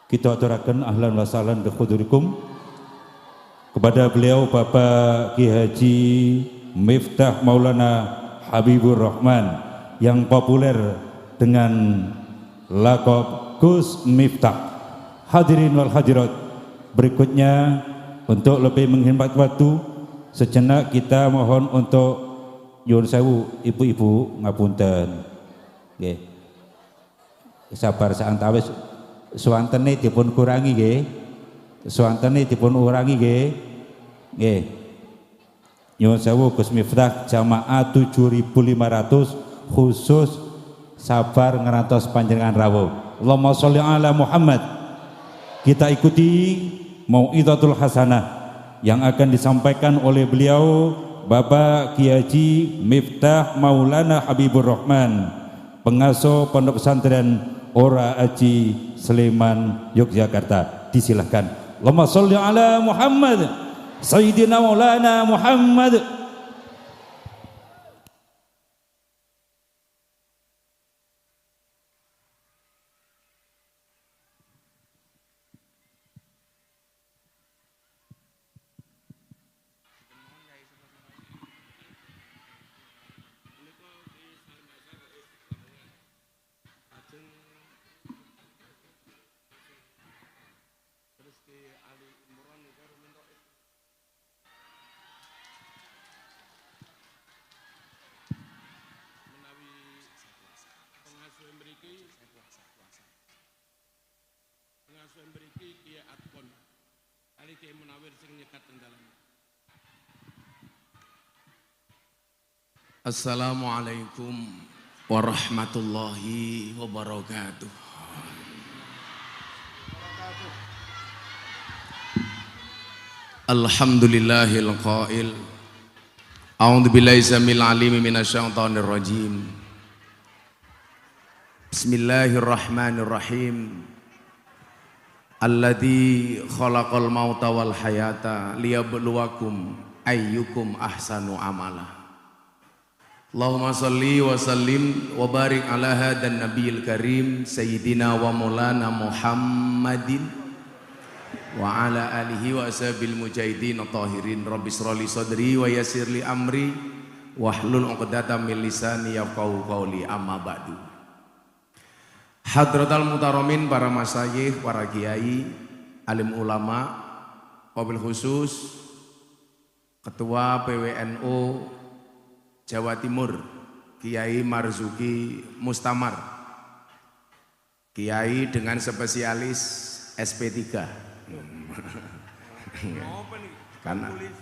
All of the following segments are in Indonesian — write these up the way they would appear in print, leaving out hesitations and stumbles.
kita aturaken ahlan wa sahlan bi hudurikum kepada beliau Bapak Ki Haji Miftah Maulana Habibur Rahman yang populer dengan lakop Gus Miftah. Hadirin wal hadirat, berikutnya untuk lebih menghemat waktu sejenak kita mohon untuk nyuwun sewu ibu-ibu ngapunten. Nggih. Sabar saantawis suwantene dipun kurangi nggih. Suwantene dipun urangi nggih. Nggih. Nyuwun sewu Gus Miftah jamaah 7.500 khusus sabar ngerantos panjenengan rawuh. Allahumma sholli ala Muhammad. Kita ikuti mau'izatul hasanah yang akan disampaikan oleh beliau Bapak Ki Haji Miftah Maulana Habibur Rahman, pengasuh Pondok Pesantren Ora Aji Sleman Yogyakarta. Disilahkan. Allahumma sholli ala Muhammad Sayyidina Maulana Muhammad. Assalamualaikum warahmatullahi wabarakatuh. Alhamdulillahil qail. A'udzu billahi samil alim minasyaitonir rajim. Bismillahirrahmanirrahim. Alladzi khalaqal mauta wal hayata liyabluwakum ayyukum ahsanu amala. Allahumma salli wa sallim wa barik ala hadan nabiyil karim sayyidina wa maulana Muhammadin wa ala alihi wa ashabil mujahidin tahirin. Rabbi shrali sadri wa yassir li amri wahlul 'uqdatam min lisani yafqahu qawli. Amma ba'du. Hadratal mutaramin, para masyayikh, para kiai, alim ulama, wabil khusus Ketua PWNU Jawa Timur Kiai Marzuki Mustamar, Kiai dengan spesialis SP3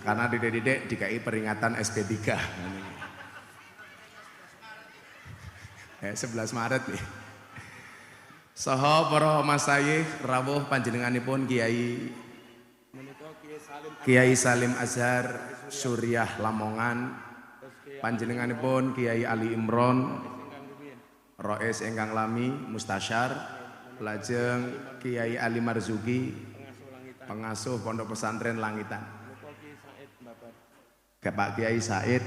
karena didik-didik dikai peringatan SP3 11 Maret nih. Saha para masyayikh rawuh panjenenganipun Kiai Salim Azhar Suryah Lamongan, panjenenganipun Kiai Ali Imron Roes ingkang lami Mustasyar, lajeng Kiai Ali Marzuki pengasuh Pondok Pesantren Langitan, Pak Kiai Said,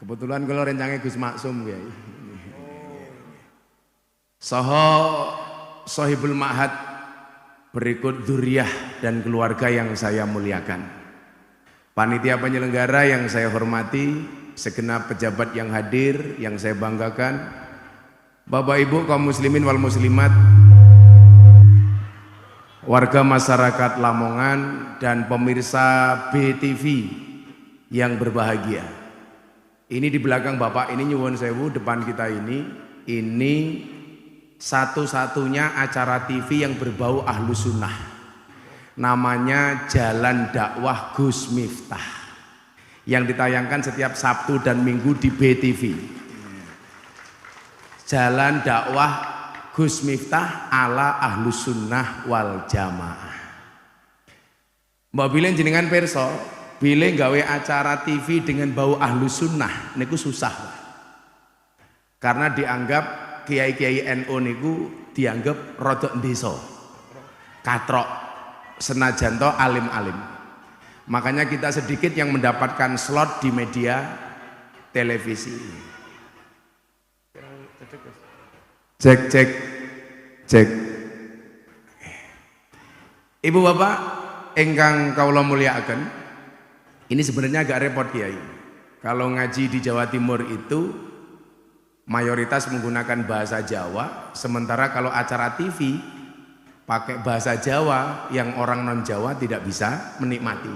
kebetulan kalau rencangnya Gus Maksum Kiai. Saha Sohibul Ma'had berikut dzurriyyah dan keluarga yang saya muliakan, panitia penyelenggara yang saya hormati, segenap pejabat yang hadir yang saya banggakan, Bapak Ibu kaum muslimin wal muslimat, warga masyarakat Lamongan dan pemirsa BTV yang berbahagia. Ini di belakang Bapak ini nyuwun sewu, depan kita ini satu-satunya acara TV yang berbau ahlu sunnah, namanya Jalan Dakwah Gus Miftah, yang ditayangkan setiap Sabtu dan Minggu di BTV. Jalan Dakwah Gus Miftah ala ahlu sunnah wal jamaah. Mbak Bilin jenengan perso, Bilin gawe acara TV dengan bau ahlu sunnah niku susah, karena dianggap kiai-kiai NU niku dianggap rodok desa, katrok, senajan to alim-alim. Makanya kita sedikit yang mendapatkan slot di media televisi. Cek. Ibu bapak ingkang kawula mulyakaken, ini sebenarnya agak repot Kiai. Kalau ngaji di Jawa Timur itu mayoritas menggunakan bahasa Jawa, sementara kalau acara TV pakai bahasa Jawa yang orang non Jawa tidak bisa menikmati.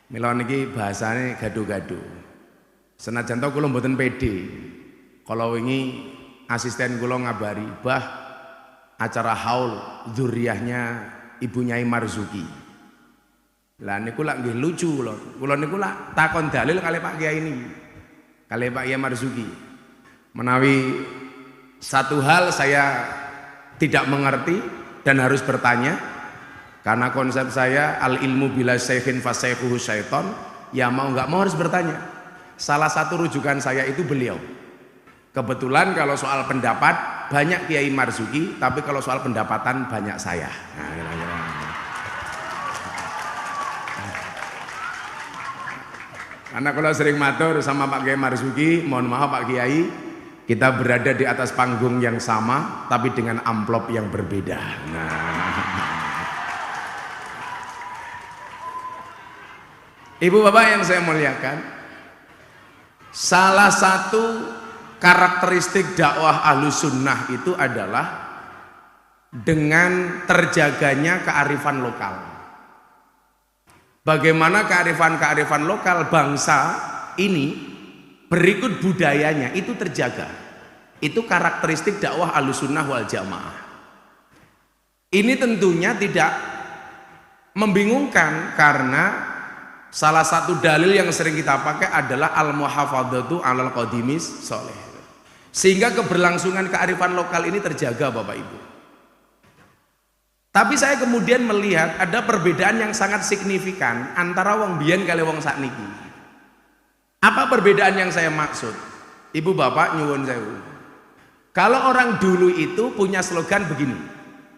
Mila niki bahasane gaduh-gaduh. Senajan to kula mboten pede. Kalau wingi asisten kula ngabari, "Bah, acara haul dzurriahnya Ibu Nyai Marzuki." Lah niku lak nggih lucu kula. Kula niku lak takon dalil kali Pak Kiai niki. Kali Pak Kiai Marzuki. Menawi satu hal saya tidak mengerti dan harus bertanya, karena konsep saya al ilmu bila syekhin fasyekhuhu syaiton, ya mau nggak mau harus bertanya. Salah satu rujukan saya itu beliau. Kebetulan kalau soal pendapat banyak Kiai Marzuki, tapi kalau soal pendapatan banyak saya. Nah, kira-kira. Karena kalau sering matur sama Pak Kiai Marzuki, mohon maaf Pak Kiai, kita berada di atas panggung yang sama, tapi dengan amplop yang berbeda. Ibu bapak yang saya muliakan, salah satu karakteristik dakwah Ahlus Sunnah itu adalah dengan terjaganya kearifan lokal. Bagaimana kearifan-kearifan lokal bangsa ini berikut budayanya itu terjaga. Itu karakteristik dakwah Ahlus Sunnah wal Jamaah. Ini tentunya tidak membingungkan karena salah satu dalil yang sering kita pakai adalah al-muhafadzatu 'alal qadimis sholih. Sehingga keberlangsungan kearifan lokal ini terjaga Bapak Ibu. Tapi saya kemudian melihat ada perbedaan yang sangat signifikan antara wong biyen kali wong sakniki. Apa perbedaan yang saya maksud? Ibu bapak nyuwun sewu. Kalau orang dulu itu punya slogan begini,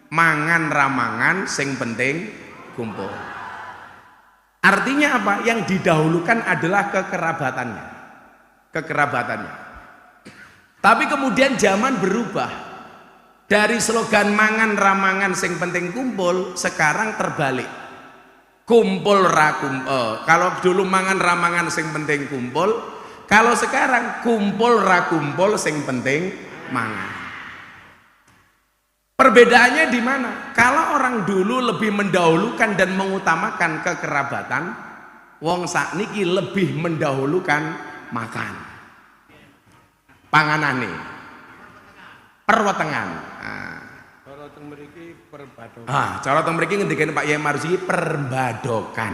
mangan ramangan sing penting kumpul. Artinya apa? Yang didahulukan adalah kekerabatannya. Kekerabatannya. Tapi kemudian zaman berubah. Dari slogan mangan ramangan sing penting kumpul, sekarang terbalik. Kumpul ra kumpul. Kalau dulu mangan ramangan sing penting kumpul, kalau sekarang kumpul ra kumpul sing penting mangan. Perbedaannya di mana? Kalau orang dulu lebih mendahulukan dan mengutamakan kekerabatan, wong sakniki lebih mendahulukan makan. Panganane. Perwetengan. Cara teng mriki ngendikane Pak Yai Marzuki perbadokan.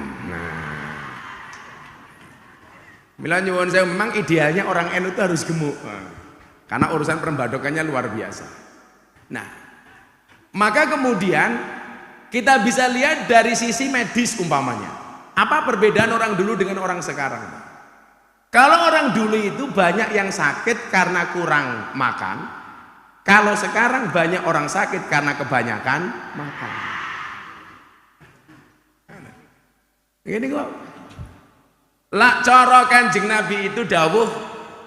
Mila nyuwun saya memang idealnya orang NU itu harus gemuk. Karena urusan perbadokannya luar biasa. Nah, maka kemudian kita bisa lihat dari sisi medis umpamanya. Apa perbedaan orang dulu dengan orang sekarang? Kalau orang dulu itu banyak yang sakit karena kurang makan. Kalau sekarang banyak orang sakit karena kebanyakan makan. Ini kok. Lah cara Kanjeng Nabi itu dawuh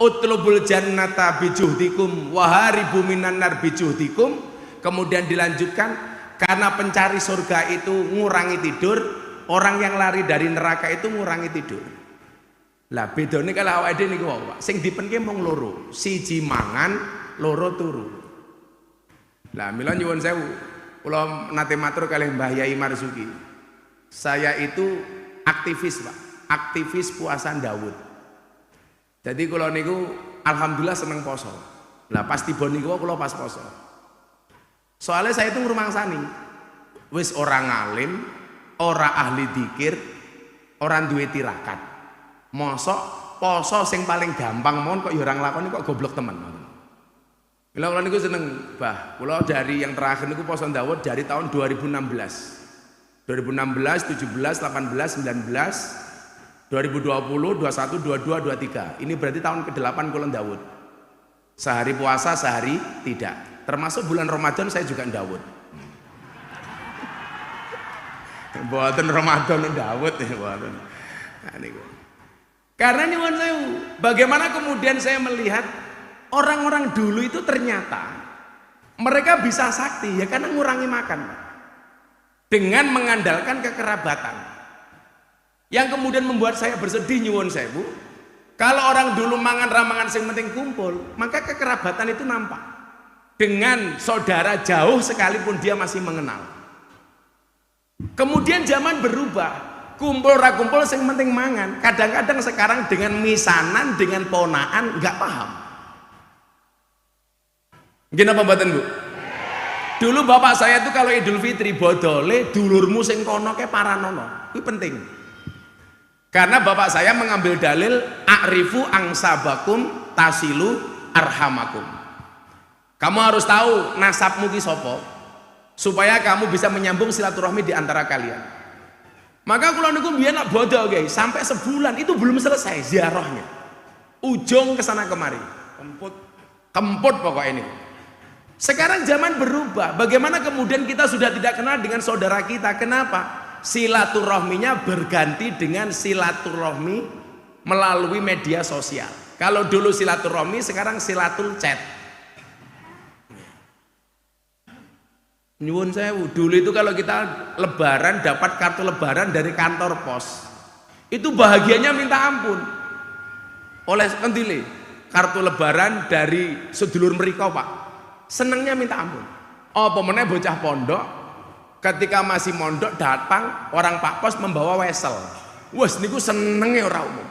utlubul jannata bijuhdikum wa haribu minan nar bijuhdikum. Kemudian dilanjutkan karena pencari surga itu ngurangi tidur, orang yang lari dari neraka itu ngurangi tidur. Lah bedane kalau awake dhewe niku Pak, sing dipenke mung loro, siji mangan, loro turu. Lah mila nyuwun sewu, kula nate matur kalih Mbah Yai Marzuki. Saya itu aktivis, Pak. Aktivis puasa Daud. Jadi kula niku alhamdulillah seneng poso. Lah pas tiba niku kula pas poso. Soalnya saya itu ngrumangsani wis ora ngalim, ora ahli dzikir, ora duwe tirakat. Mosok poso sing paling gampang mon kok ya ora nglakoni kok goblok temen. Bila kula niku seneng, Bah. Kula dari yang terakhir niku poso Daud dari tahun 2016. 2016, 17, 18, 19, 2020, 21, 22, 23. Ini berarti tahun ke-8 kula Daud. Sehari puasa, sehari tidak. Termasuk bulan Ramadan saya juga Daud. Mboten Ramadan Daud ya mboten. Nah niku. Karena nyuwun sewu, bagaimana kemudian saya melihat orang-orang dulu itu ternyata mereka bisa sakti ya karena ngurangi makan. dengan mengandalkan kekerabatan. Yang kemudian membuat saya bersedih nyuwun sewu. Kalau orang dulu mangan ramangan sing penting kumpul, maka kekerabatan itu nampak. Dengan saudara jauh sekalipun dia masih mengenal. Kemudian zaman berubah, kumpul ra kumpul sing penting mangan. Kadang-kadang sekarang dengan misanan, dengan ponaan nggak paham. Gimana mboten Bu? Dulu bapak saya tuh kalau Idul Fitri bodole dulurmu sing kono ke paranono. Itu penting. Karena bapak saya mengambil dalil a'rifu angsabakum tasilu arhamakum. Kamu harus tahu nasabmu ki sapa supaya kamu bisa menyambung silaturahmi di antara kalian. Maka kula niku biyen nak bodho guys, sampai sebulan itu belum selesai ziarahnya. Ujung kesana kemari. Kemput pokoknya ini. Sekarang zaman berubah. Bagaimana kemudian kita sudah tidak kenal dengan saudara kita? Kenapa? Silaturahminya berganti dengan silaturahmi melalui media sosial. Kalau dulu silaturahmi, sekarang silatul chat. Nyuwun sewu, dulu itu kalau kita lebaran dapat kartu lebaran dari kantor pos, itu bahagianya minta ampun. Oleh kentile, kartu lebaran dari sedulur mereka Pak, senengnya minta ampun. Oh pemenang bocah pondok, ketika masih mondok datang orang Pak Pos membawa wesel. Wes niku senenge ora umum.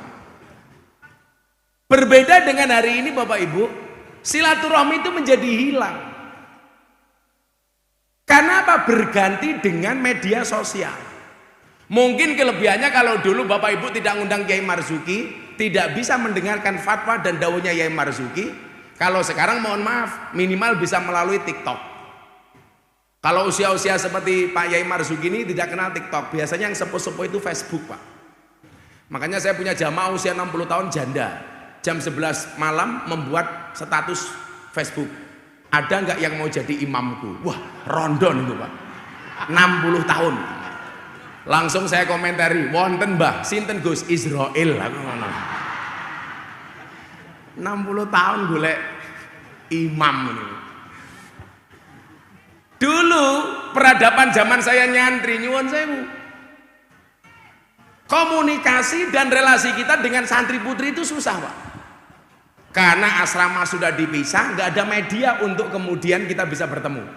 Berbeda dengan hari ini Bapak Ibu, silaturahmi itu menjadi hilang. Karena apa? Berganti dengan media sosial. Mungkin kelebihannya kalau dulu Bapak Ibu tidak ngundang Kiai Marzuki, tidak bisa mendengarkan fatwa dan dawuhnya Kiai Marzuki. Kalau sekarang mohon maaf, minimal bisa melalui TikTok. Kalau usia-usia seperti Pak Kiai Marzuki ini tidak kenal TikTok, biasanya yang sepuh-sepuh itu Facebook Pak. Makanya saya punya jamaah usia 60 tahun janda, jam 11 malam membuat status Facebook. Ada nggak yang mau jadi imamku? Wah, rondon itu Pak. 60 tahun. Langsung saya komentari, wonten Mbah, sinten Gus Israel aku ngono. 60 tahun golek imam ini. Dulu peradaban zaman saya nyantri nyuwun sewu. Komunikasi dan relasi kita dengan santri putri itu susah Pak. Karena asrama sudah dipisah, nggak ada media untuk kemudian kita bisa bertemu.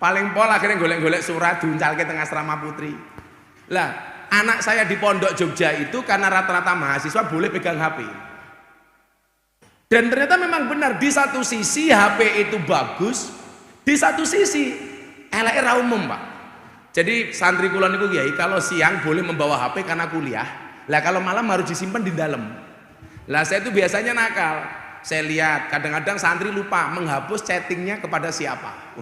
Paling pol akhirnya golek-golek surat diuncalke tengah asrama putri. Lah, anak saya di pondok Jogja itu karena rata-rata mahasiswa boleh pegang HP. Dan ternyata memang benar, di satu sisi HP itu bagus, di satu sisi eleke ra umum, Pak. Jadi santri kula niku Kiai kalau siang boleh membawa HP karena kuliah. Lah kalau malam harus disimpan di dalam. Lah saya itu biasanya nakal. Saya lihat kadang-kadang santri lupa menghapus chattingnya kepada siapa.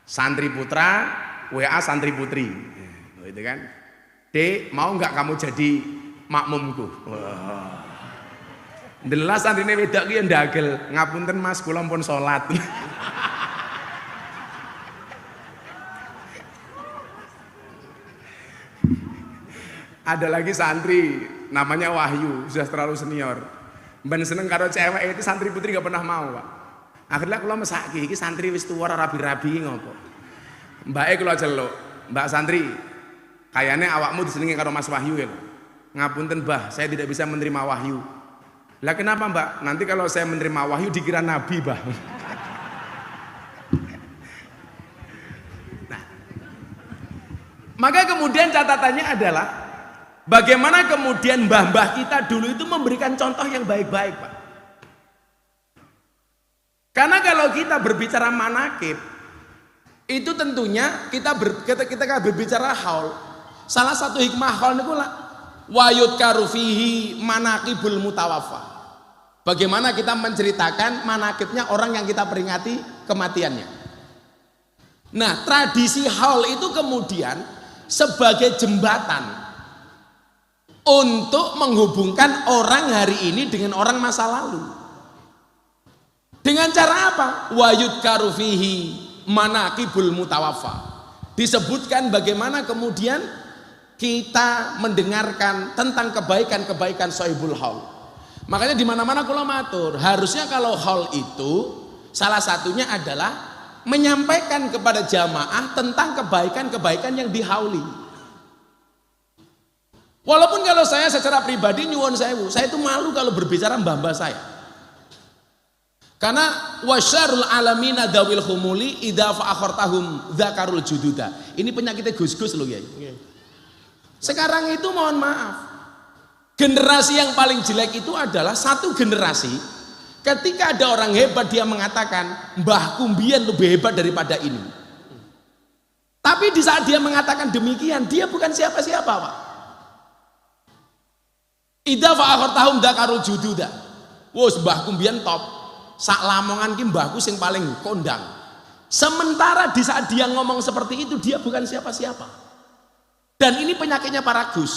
Santri putra, WA santri putri, gitu kan. Dek, mau nggak kamu jadi makmumku? Ndelas santrine wedok ki ndagel, ngapunten Mas, kula pun salat. Ada lagi santri namanya Wahyu, sudah terlalu senior. Ben seneng karo cewek itu santri putri gak pernah mau, Pak. Akhirnya kula mesaki iki santri wis tuwa rabi-rabi ngopo. Mbake kula celuk, Mbak santri, kayane awakmu disenengi karo Mas Wahyu ya. Ngapunten, Mbah, saya tidak bisa menerima wahyu. Lah kenapa, Mbak? Nanti kalau saya menerima wahyu dikira nabi, Mbah. Nah. Maka kemudian catatannya adalah bagaimana kemudian mbah-mbah kita dulu itu memberikan contoh yang baik-baik, Pak. Karena kalau kita berbicara manakib, itu tentunya kita berbicara haul. Salah satu hikmah haul itu wayut karufihi manakibul mutawaffa. Bagaimana kita menceritakan manakibnya orang yang kita peringati kematiannya. Nah, tradisi haul itu kemudian sebagai jembatan untuk menghubungkan orang hari ini dengan orang masa lalu. Dengan cara apa? Wayut karufihi manakibul mutawaffa. Disebutkan bagaimana kemudian kita mendengarkan tentang kebaikan-kebaikan sohibul haul. Makanya di mana-mana kula matur, harusnya kalau haul itu salah satunya adalah menyampaikan kepada jamaah tentang kebaikan-kebaikan yang dihauli. Walaupun kalau saya secara pribadi nyuwun sewu, saya itu malu kalau berbicara mbah-mbah saya. Karena wasyarul alamina dawil humuli idza fa'akhartahum dzakarul jududa. Ini penyakitnya Gus-gus loh ya. Sekarang itu mohon maaf, generasi yang paling jelek itu adalah satu generasi ketika ada orang hebat dia mengatakan mbahku mbiyen lebih hebat daripada ini. Tapi di saat dia mengatakan demikian, dia bukan siapa-siapa, Pak. Idza fa'akhartahum dzakarul jududa. Wes mbahku mbiyen top. Sak Lamongan ki mbahku sing paling kondang. Sementara di saat dia ngomong seperti itu dia bukan siapa-siapa. Dan ini penyakitnya para Gus.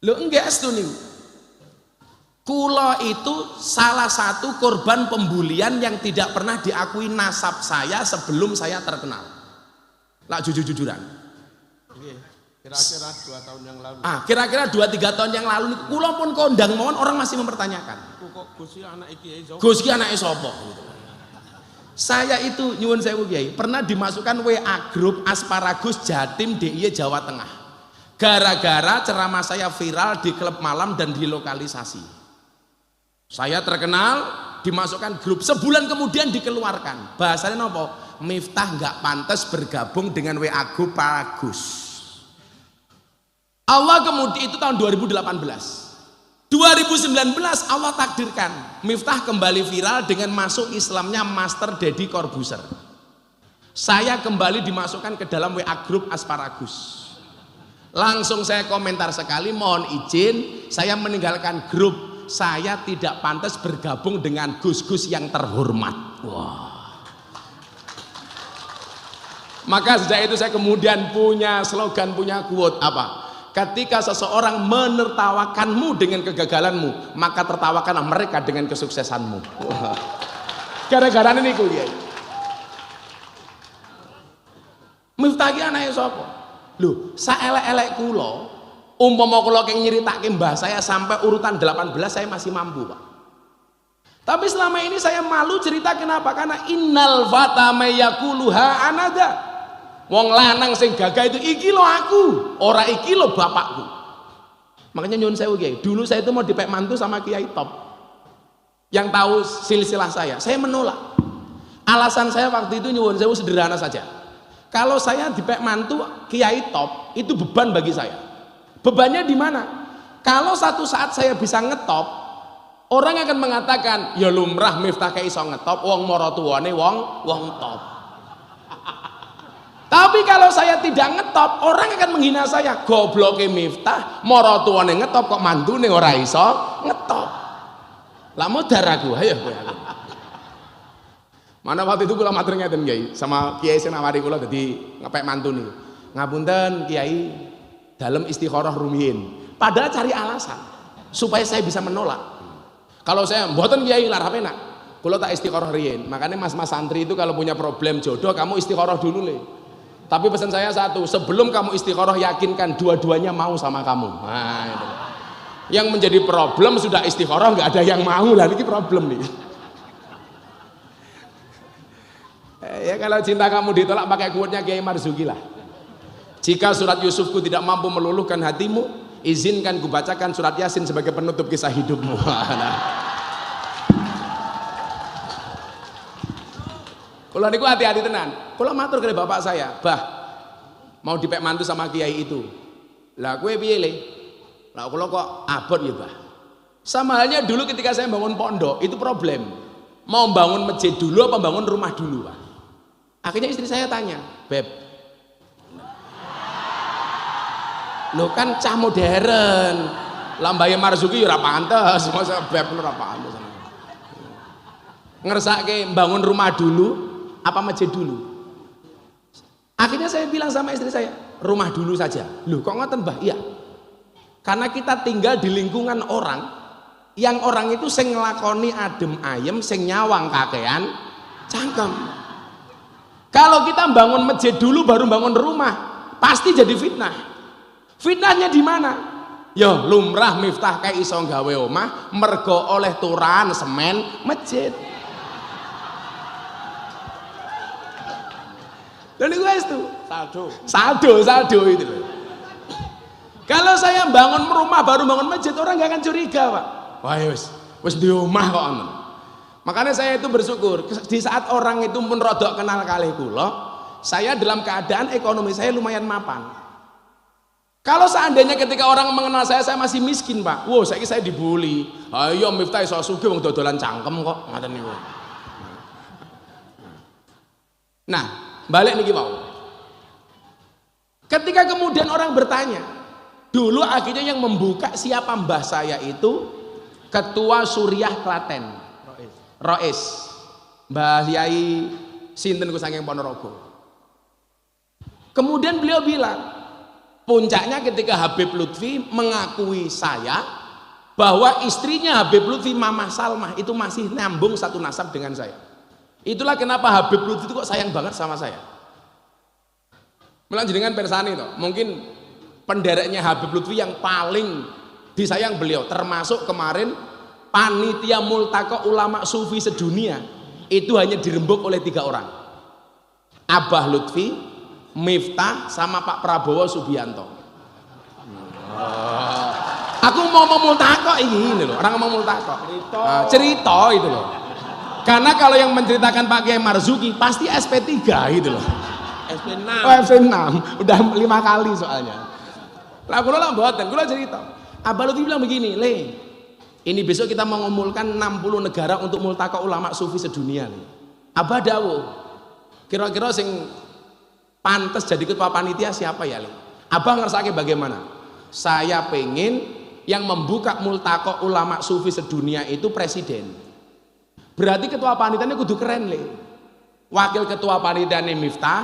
Lo enggak astu nih. Kula itu salah satu korban pembulian yang tidak pernah diakui nasab saya sebelum saya terkenal. Lah jujur-jujuran. Kira-kira 2 tahun yang lalu. Kira-kira 2-3 tahun yang lalu kula pun kondang mawon orang masih mempertanyakan. Kok Gus iki anak iki sapa? Gus iki anake sapa gitu. Saya itu nyuwun sewu Kiai, pernah dimasukkan WA grup Asparagus Jatim DIY Jawa Tengah. Gara-gara ceramah saya viral di klub malam dan dilokalisasi. Saya terkenal, dimasukkan grup, sebulan kemudian dikeluarkan. Bahasanya nopo? Miftah nggak pantas bergabung dengan WA grup para Gus. Allah kemudian itu tahun 2018. 2019 Allah takdirkan Miftah kembali viral dengan masuk Islamnya Master Deddy Corbuzier. Saya kembali dimasukkan ke dalam WA grup Asparagus. Langsung saya komentar sekali, mohon izin saya meninggalkan grup. Saya tidak pantas bergabung dengan Gus-Gus yang terhormat. Wah. Maka sejak itu saya kemudian punya slogan, punya quote apa? Ketika seseorang menertawakanmu dengan kegagalanmu, maka tertawakanlah mereka dengan kesuksesanmu. Gara-gara ini ku ya. Miftah ki anake sapa? Lho, saelek-elek kula, umpama kula keng nyeritake mbah saya sampai urutan 18 saya masih mampu, Pak. Tapi selama ini saya malu cerita kenapa? Karena innal fata may yaquluha anada. Wong lanang sing gagah itu iki lo aku, ora iki lo bapakku. Makanya nyuwun sewu Kiai, dulu saya itu mau dipek mantu sama Kiai Top. Yang tahu silsilah saya menolak. Alasan saya waktu itu nyuwun sewu sederhana saja. Kalau saya dipek mantu Kiai Top, itu beban bagi saya. Bebannya di mana? Kalau satu saat saya bisa ngetop, orang akan mengatakan, ya lumrah Miftah kayak iso ngetop, wong mara tuwane wong top. Tapi kalau saya tidak ngetop, orang akan menghina saya. Gobloke Miftah, mara tuwane ngetop kok mantune ora iso ngetop. Lah modar aku, ayo kowe aku. Mana waktu itu kula matur ngeten Kiai, sama Kiai sing nawari kula dadi ngepek mantu niku. Ngapunten Kiai, dalam istikharah rumiyin. Padahal cari alasan supaya saya bisa menolak. Kalau saya mboten Kiai lar penak. Kula tak istikharah riyin. Makanya mas-mas santri itu kalau punya problem jodoh kamu istikharah dulu le. Tapi pesan saya satu, sebelum kamu istikharah yakinkan dua-duanya mau sama kamu. Nah, itu. Yang menjadi problem sudah istikharah nggak ada yang mau, lah ini problem nih. Ya kalau cinta kamu ditolak pakai quote-nya Kiai Marzuki lah. Jika surat Yusufku tidak mampu meluluhkan hatimu, izinkan kubacakan surat Yasin sebagai penutup kisah hidupmu. Nah. Kula niku hati-hati tenan. Kula matur ke bapak saya, "Bah, mau dipek mantu sama kiai itu." Lah kowe piye le? Lah kula kok abot ya, Bah. Sama halnya dulu ketika saya bangun pondok, itu problem. Mau bangun masjid dulu apa bangun rumah dulu, Pak? Akhirnya istri saya tanya, "Beb, lo kan cah modern. Lambaye Marzuki ora pantes, masa beb ora pantes." Ngersake bangun rumah dulu apa masjid dulu? Akhirnya saya bilang sama istri saya, rumah dulu saja. Loh kok ngoten Mbah? Iya. Karena kita tinggal di lingkungan orang yang orang itu sing nglakoni adem ayem, sing nyawang kakean cangkem. Kalau kita bangun masjid dulu baru bangun rumah, pasti jadi fitnah. Fitnahnya di mana? Ya lumrah Miftah kayak iso gawe omah mergo oleh turan semen masjid. Dan itu itu Saldo. itu loh. Kalau saya bangun rumah baru bangun masjid, orang nggak akan curiga, Pak. Wah, wis di rumah kok. Makanya saya itu bersyukur di saat orang itu pun rodok kenal kalih kula, saya dalam keadaan ekonomi saya lumayan mapan. Kalau seandainya ketika orang mengenal saya masih miskin, Pak. Wow, saya dibully. Ayo Miftah iso sugih wong dodolan cangkem kok, ngoten niku. Nah, balik niki mau. Ketika kemudian orang bertanya, dulu akhirnya yang membuka siapa mbah saya itu Ketua Suriah Klaten, Rois, Mbah Yai sinten ku saking Ponorogo. Kemudian beliau bilang, puncaknya ketika Habib Lutfi mengakui saya bahwa istrinya Habib Lutfi, Mamah Salmah, itu masih nyambung satu nasab dengan saya. Itulah kenapa Habib Lutfi itu kok sayang banget sama saya. Melanjutkan persani toh, mungkin pendereknya Habib Lutfi yang paling disayang beliau, termasuk kemarin panitia multaqo ulama sufi sedunia itu hanya dirembuk oleh 3 orang, Abah Lutfi, Miftah, sama Pak Prabowo Subianto. Aku mau multaqo ini loh, orang mau multaqo cerita itu loh. Karena kalau yang menceritakan Pak Kiai Marzuki pasti SP3 gitu loh. SP6. Oh, SP6 udah 5 kali soalnya. Lah kula lah mboten, kula cerita. Abah Lutfi bilang begini, "Le, ini besok kita mau ngumpulkan 60 negara untuk multaqo ulama sufi sedunia nih." Abah dawuh, kira-kira sing pantes jadi ketua panitia siapa ya, Le? Abah ngersake bagaimana? Saya pengen yang membuka multaqo ulama sufi sedunia itu presiden. Berarti ketua panitianya kudu keren, Le. Wakil ketua panitianya Miftah,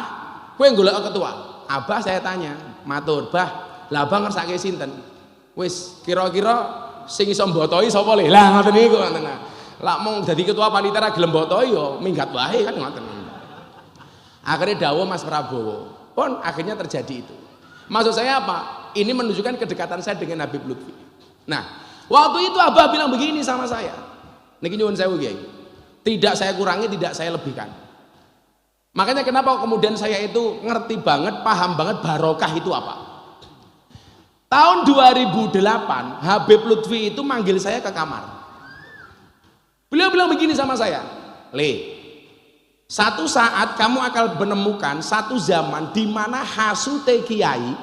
kowe golek ketua. Abah saya tanya, matur, "Bah, lah Abah ngersake sinten?" Wis kira-kira sing iso mbotoi sapa, Le? Lah ngoten niku ngoten. Lah mong dadi ketua panitia ra gelem mbotoi ya minggat wae kan ngoten. Akhirnya dawuh Mas Prabowo. Pun akhirnya terjadi itu. Maksud saya apa? Ini menunjukkan kedekatan saya dengan Habib Lutfi. Nah, waktu itu Abah bilang begini sama saya. Niki nyuwun sewu, Kiai. Tidak saya kurangi, tidak saya lebihkan. Makanya kenapa kemudian saya itu ngerti banget, paham banget barokah itu apa. Tahun 2008 Habib Lutfi itu manggil saya ke kamar. Beliau bilang begini sama saya, "Le, satu saat kamu akan menemukan satu zaman di mana hasute kiai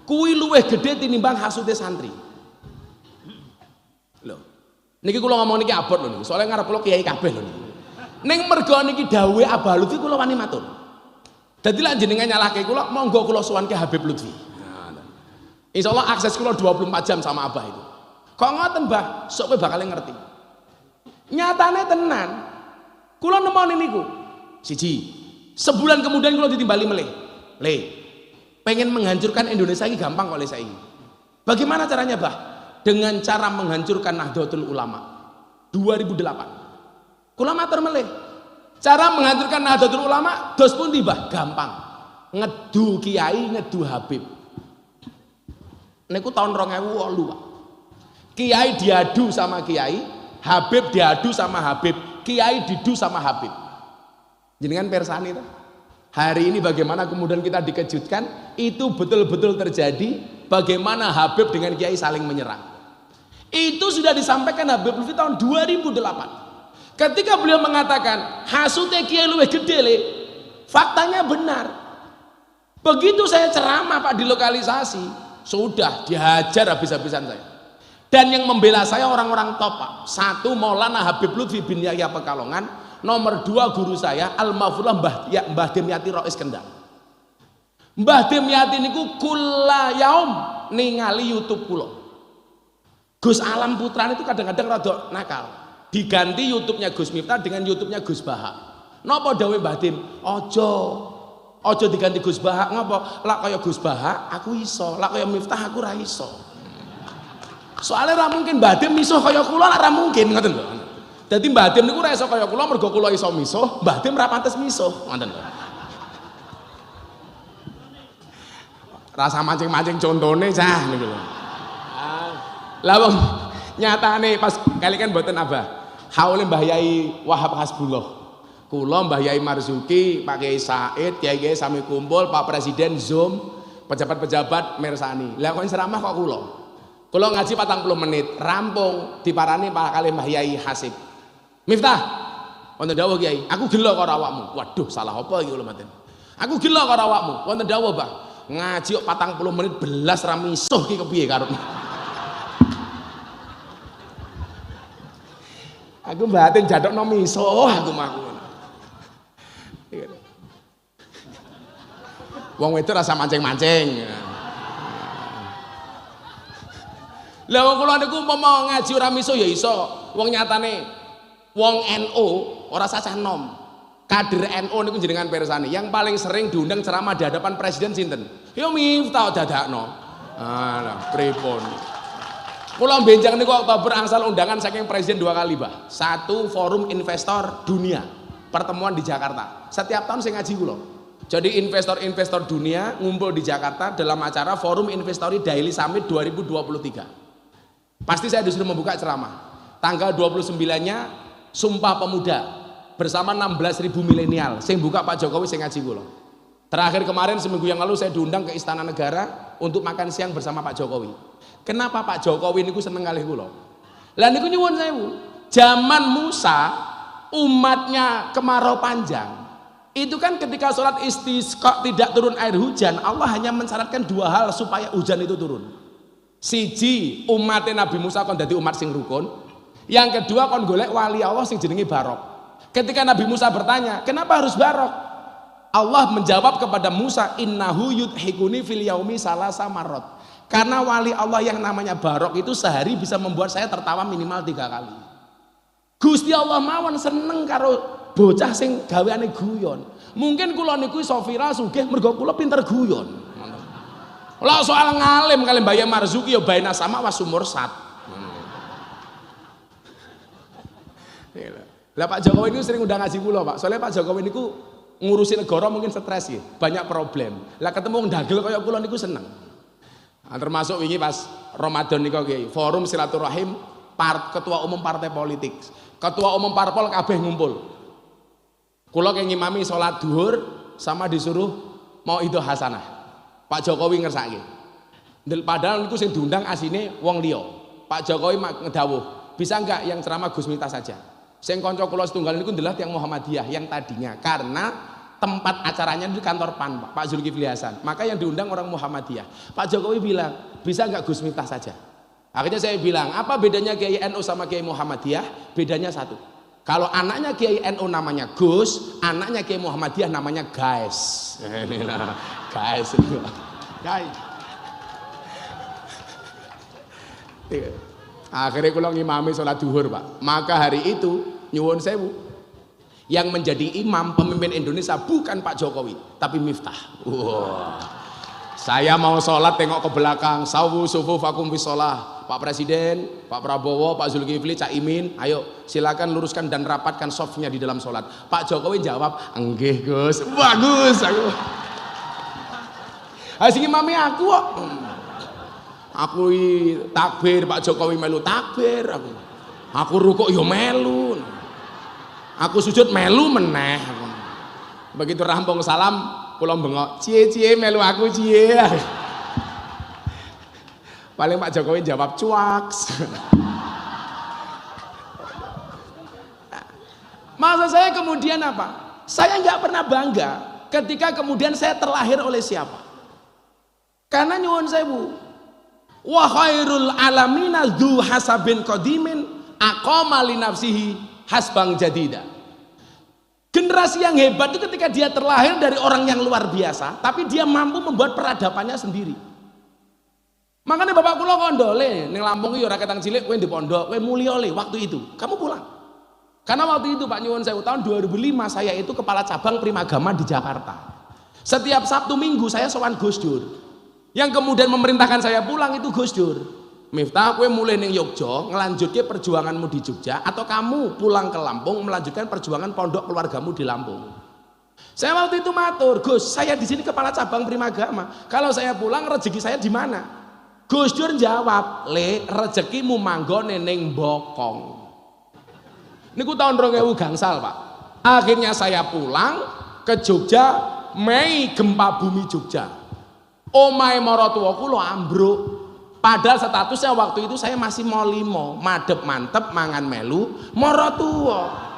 kuwi luwih gede tinimbang hasute santri." Loh, niki kula ngomong niki abot lho niki, soalnya ngarep kula kiai kabeh lho niki. Ning mergo niki dawuhe Abah Lutfi kula wani matur. Dadi lak jenengan nyalahke kula, monggo kula sowanke Habib Lutfi. Insyaallah akses kula 24 jam sama Abah itu. Kok ngoten, Mbah? Sok kowe bakal ngerti. Nyatane tenan. Kula nemoni niku. Siji, sebulan kemudian kula ditimbali melih. Le, pengen menghancurkan Indonesia ini gampang kok le saiki. Bagaimana caranya, Bah? Dengan cara menghancurkan Nahdlatul Ulama 2008. Kula matur melih. Cara menghancurkan Nahdlatul Ulama dos pun tiba gampang. Ngedu kiai, ngedu Habib. Niku tahun 2008, Pak. Kiai diadu sama kiai, Habib diadu sama Habib, kiai didu sama Habib. Jenengan persani tuh. Hari ini bagaimana kemudian kita dikejutkan, itu betul-betul terjadi bagaimana Habib dengan kiai saling menyerang. Itu sudah disampaikan Habib Lutfi tahun 2008. Ketika beliau mengatakan hasute kiai luwih gede, Le, faktanya benar. Begitu saya ceramah, Pak, di lokalisasi, sudah dihajar habis-habisan saya. Dan yang membela saya orang-orang top, Pak. 1 Maulana Habib Lutfi bin Yahya Pekalongan, nomor 2 guru saya Al-Mafullah Mbah Demyati Rois Kendal. Mbah Demyati niku kula yaum ningali YouTube kula. Gus Alam Putra itu kadang-kadang rada nakal. Diganti YouTube-nya Gus Miftah dengan YouTube-nya Gus Bahak. Napa dawuh Mbah Dim? Ojo diganti Gus Bahak. Ngapa? Lak kaya Gus Bahak aku iso, lak kaya Miftah aku ra iso. Soalnya ra mungkin Mbah Dim misuh kaya kula, lak ra mungkin ngoten lho. Dadi Mbah Dim niku ra iso kaya kula mergo kula iso misuh, Mbah Dim ra pantes misuh, ngoten lho. Rasa mancing-mancing contone cah niku lho. Lah wong nyatane pas kali kan mboten Abah. Haule Mbah Yai Wahab Hasbullah. Kula Mbah Yai Marzuki, Pak Kiai Said, Kiai-kiai sami kumpul, Pak Presiden Zoom, pejabat-pejabat mirsani. Lah kok ceramah kok kula. Kula ngaji 40 menit, rampung diparani Pak kali Mbah Yai Hasib. Miftah, wonten dawuh Kiai, aku gelo karo awakmu. Waduh, salah apa iki kula mboten. Aku gelo karo awakmu. Wonten dawuh, Mbah. Ngaji kok 40 menit belas ra misuh ki kepiye karo. Aku mbaten jadokno misuh aku mah. Wong wedok rasa mancing-mancing. Lah wong kula niku umpama ngaji ora miso ya iso. Wong nyatane wong NU ora sacah nom. Kader NU niku jenengan pirsani. Yang paling sering diundang ceramah di hadapan presiden sinten? Ya Miftah dadakno. Alah, pripun. Kula benjang niku Oktober angsal undangan saking presiden 2 kali, Bah. 1 forum investor dunia, pertemuan di Jakarta. Setiap tahun saya ngaji kula. Jadi investor-investor dunia ngumpul di Jakarta dalam acara Forum Investori Daily Summit 2023. Pasti saya disuruh membuka ceramah. Tanggal 29-nya Sumpah Pemuda bersama 16.000 milenial. Saya buka Pak Jokowi, saya ngaji kula. Terakhir kemarin seminggu yang lalu saya diundang ke Istana Negara untuk makan siang bersama Pak Jokowi. Kenapa Pak Jokowi niku seneng kalih kula? Lah niku nyuwun sewu. Zaman Musa umatnya kemarau panjang. Itu kan ketika sholat istisqa tidak turun air hujan, Allah hanya mensyaratkan 2 hal supaya hujan itu turun. Siji, umatnya Nabi Musa kon dadi umat sing rukun. Yang kedua, kon golek wali Allah sing jenenge Barok. Ketika Nabi Musa bertanya, kenapa harus Barok? Allah menjawab kepada Musa, innahu yudhikuni fil yaumi salasa marot. Karena wali Allah yang namanya Barok itu sehari bisa membuat saya tertawa minimal 3 kali. Gusti Allah mawon seneng karo bocah sing gaweane guyon. Mungkin kula niku iso viral sugih mergo kula pinter guyon. Lah soal ngalim kali Mbah Yai Marzuki ya baina sama wa sumur sat. Lah Pak Jokowi niku sering undang ngaji kula, Pak. Soalnya Pak Jokowi niku ngurusi negara mungkin stres ya, banyak problem. Lah ketemu wong dagel kaya kula niku seneng. Nah, termasuk wingi pas Ramadan niku Kiai, forum silaturahim ketua umum partai politik. Ketua umum parpol kabeh ngumpul. Kula kayak ngimami sholat duhur sama disuruh mau itu hasanah. Pak Jokowi ngersake. Padahal niku sing diundang asine wong liya. Pak Jokowi ngedawuh, bisa enggak yang ceramah Gus Miftah saja? Sing kanca kula setunggal niku ndelok yang Muhammadiyah yang tadinya karena tempat acaranya di kantor PAN Pak Zulkifli Hasan. Maka yang diundang orang Muhammadiyah. Pak Jokowi bilang, bisa enggak Gus Miftah saja? Akhirnya saya bilang, apa bedanya Kiai NU sama Kiai Muhammadiyah? Bedanya satu. Kalau anaknya Kiai NU namanya Gus, anaknya Kiai Muhammadiyah namanya Guys. Guys. Guys. Akhirnya kula ngimami sholat duhur, Pak. Maka hari itu nyuwun sewu. Yang menjadi imam pemimpin Indonesia bukan Pak Jokowi, tapi Miftah. Wow. Saya mau sholat tengok ke belakang, sawu sufufakum fi sholah. Pak Presiden, Pak Prabowo, Pak Zulkifli, Cak Imin, ayo silakan luruskan dan rapatkan softnya di dalam sholat. Pak Jokowi jawab, enggih Gus, bagus aku. Asing imami aku kok. Aku takbir, Pak Jokowi melu takbir aku. Aku rukuk yo melu. Aku sujud melu meneh aku. Begitu rampung salam, kula bengok, cie melu aku cie. Paling Pak Jokowi jawab cuaks. Maksud saya kemudian apa? Saya nggak pernah bangga ketika kemudian saya terlahir oleh siapa. Karena nyuwun sewu, wa khairul alamina dzu hasabin qadimin aqama li nafsihi hasbang jadida. Generasi yang hebat itu ketika dia terlahir dari orang yang luar biasa, tapi dia mampu membuat peradabannya sendiri. Makanya bapak kula kondole ning Lampung iki ora ketang cilik kowe di pondok, kowe mulya le waktu itu. Kamu pulang. Karena waktu itu Pak nyuwun sewu tahun 2005 saya itu kepala cabang Primagama di Jakarta. Setiap Sabtu Minggu saya sowan Gus Dur. Yang kemudian memerintahkan saya pulang itu Gus Dur. Miftah, kowe mulai ning Yogya ngelanjutke perjuanganmu di Jogja atau kamu pulang ke Lampung melanjutkan perjuangan pondok keluargamu di Lampung. Saya waktu itu matur, Gus, saya di sini kepala cabang Primagama. Kalau saya pulang rezeki saya di mana? Gus Dur jawab, le rezekimu manggone ning Bokong. Niku tahun 2000 gangsal, Pak. Akhirnya saya pulang ke Jogja, Mei gempa bumi Jogja. Omahe maratuwa kula ambruk. Padahal statusnya waktu itu saya masih mau limo, madep mantep mangan melu maratuwa.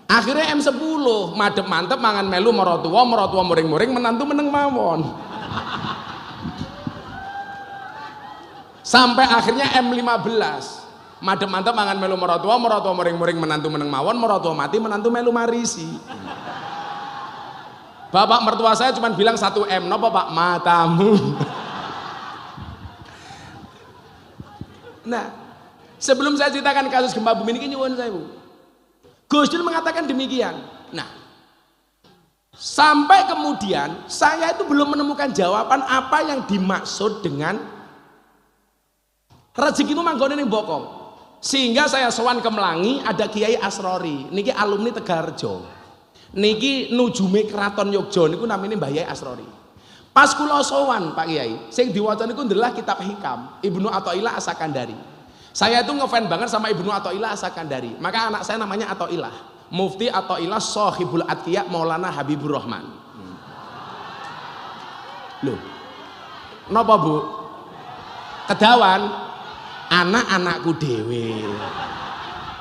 Akhirnya M10, madep mantep mangan melu maratuwa muring-muring menantu meneng mawon. Sampai akhirnya M15. Madem mantep mangan melu maratuwa muring-muring menantu meneng mawon, maratuwa mati menantu melu marisi. Bapak mertua saya cuma bilang 1 M, napa Pak? Matamu. Nah, sebelum saya ceritakan kasus gempa bumi ini nyuwun saya, Bu. Gus Dur mengatakan demikian. Nah, sampai kemudian saya itu belum menemukan jawaban apa yang dimaksud dengan rezekimu manggone ning bokong. Sehingga saya sowan ke Melangi, ada Kiai Asrori, niki alumni Tegarjo. Niki nujume Keraton Yogya niku namine Mbah Yai Asrori. Pas kula sowan Pak Kiai, sing diwaca niku ndelah kitab Hikam Ibnu Athaillah As-Sakandari. Saya itu ngefan banget sama Ibnu Athaillah As-Sakandari. Maka anak saya namanya Athaillah. Mufti Athaillah Shahibul Atqiya Maulana Habibur Rahman. Loh. Napa, Bu? Kedawan anak-anakku dhewe.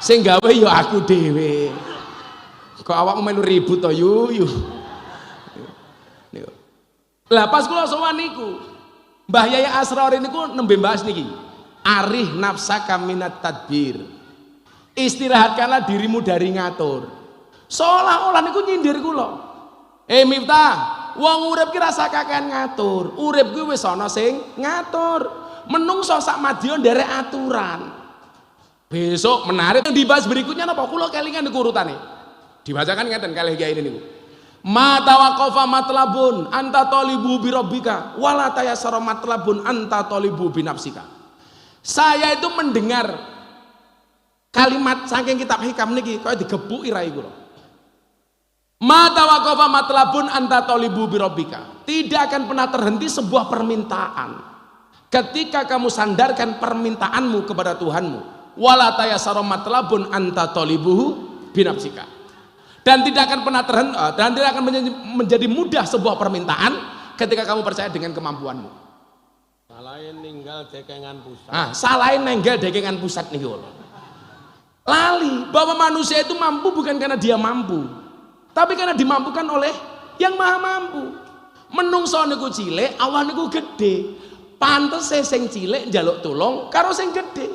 Sing gawe ya aku dhewe. Kok awakmu melu ribut to yu. Lah pas kula sowan niku, Mbah Yai Asrori niku nembe bahas niki. Arih nafsaka minat tadbir. Istirahatkanlah dirimu dari ngatur. Seolah-olah niku nyindir kula. Miftah, wong urip ki rasa kakean ngatur. Urip kuwi wis ana sing ngatur. Menungso sak madya nderek aturan. Besok menarik dibahas berikutnya napa kula kelingan niku urutane. Dibacakan ngeten kalih kiai ini niku. Ma tawaqafa matlabun anta talibu bi rabbika wala tayassara matlabun anta talibu bi nafsika. Saya itu mendengar kalimat saking kitab Hikam niki kaya digepuki rai kula. Ma tawaqafa matlabun anta talibu bi rabbika. Tidak akan pernah terhenti sebuah permintaan ketika kamu sandarkan permintaanmu kepada Tuhanmu. Wala tayassara matlabun anta talibuhu bi nafsika. Dan tidak akan pernah terhenti dan tidak akan menjadi mudah sebuah permintaan ketika kamu percaya dengan kemampuanmu. Salahin ninggal dekengan pusat. Salahin ninggal dekengan pusat nih lho. Lali bahwa manusia itu mampu bukan karena dia mampu, tapi karena dimampukan oleh yang maha mampu. Menungso niku cilik, Allah niku gede. Pantes sing cilik njaluk tulung karo sing gede.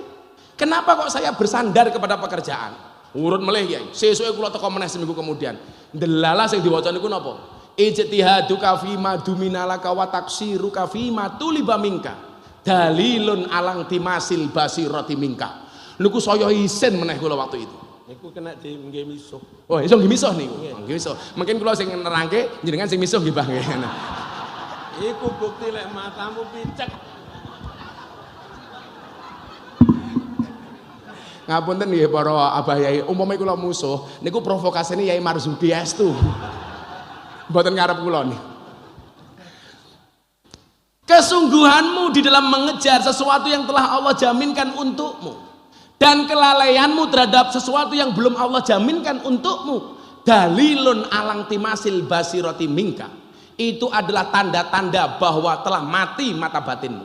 Kenapa kok saya bersandar kepada pekerjaan? Urut meleh Kyai. Sesuke kula teko meneh seminggu kemudian. Delala sing diwaca niku napa? Ijtihaduka fi ma duminalaka wa taksiruka fi ma tuliba minka. Dalilun alang timasil basirati minka. Niku saya isin meneh kula waktu itu. Niku kena di nggih misuh. Oh, iso nggih misuh niku. Nggih misuh. Mungkin kula sing nerangke jenengan sing misuh nggih Bang. Iku bukti lek matamu picek. Ngapunten nggih para Abah Yai, umpama kula musuh niku provokasine Yai Marzuki estu. Mboten ngarep kula nih. Kesungguhanmu di dalam mengejar sesuatu yang telah Allah jaminkan untukmu dan kelalaianmu terhadap sesuatu yang belum Allah jaminkan untukmu dalilun alang timasil basirati minka. Itu adalah tanda-tanda bahwa telah mati mata batinmu.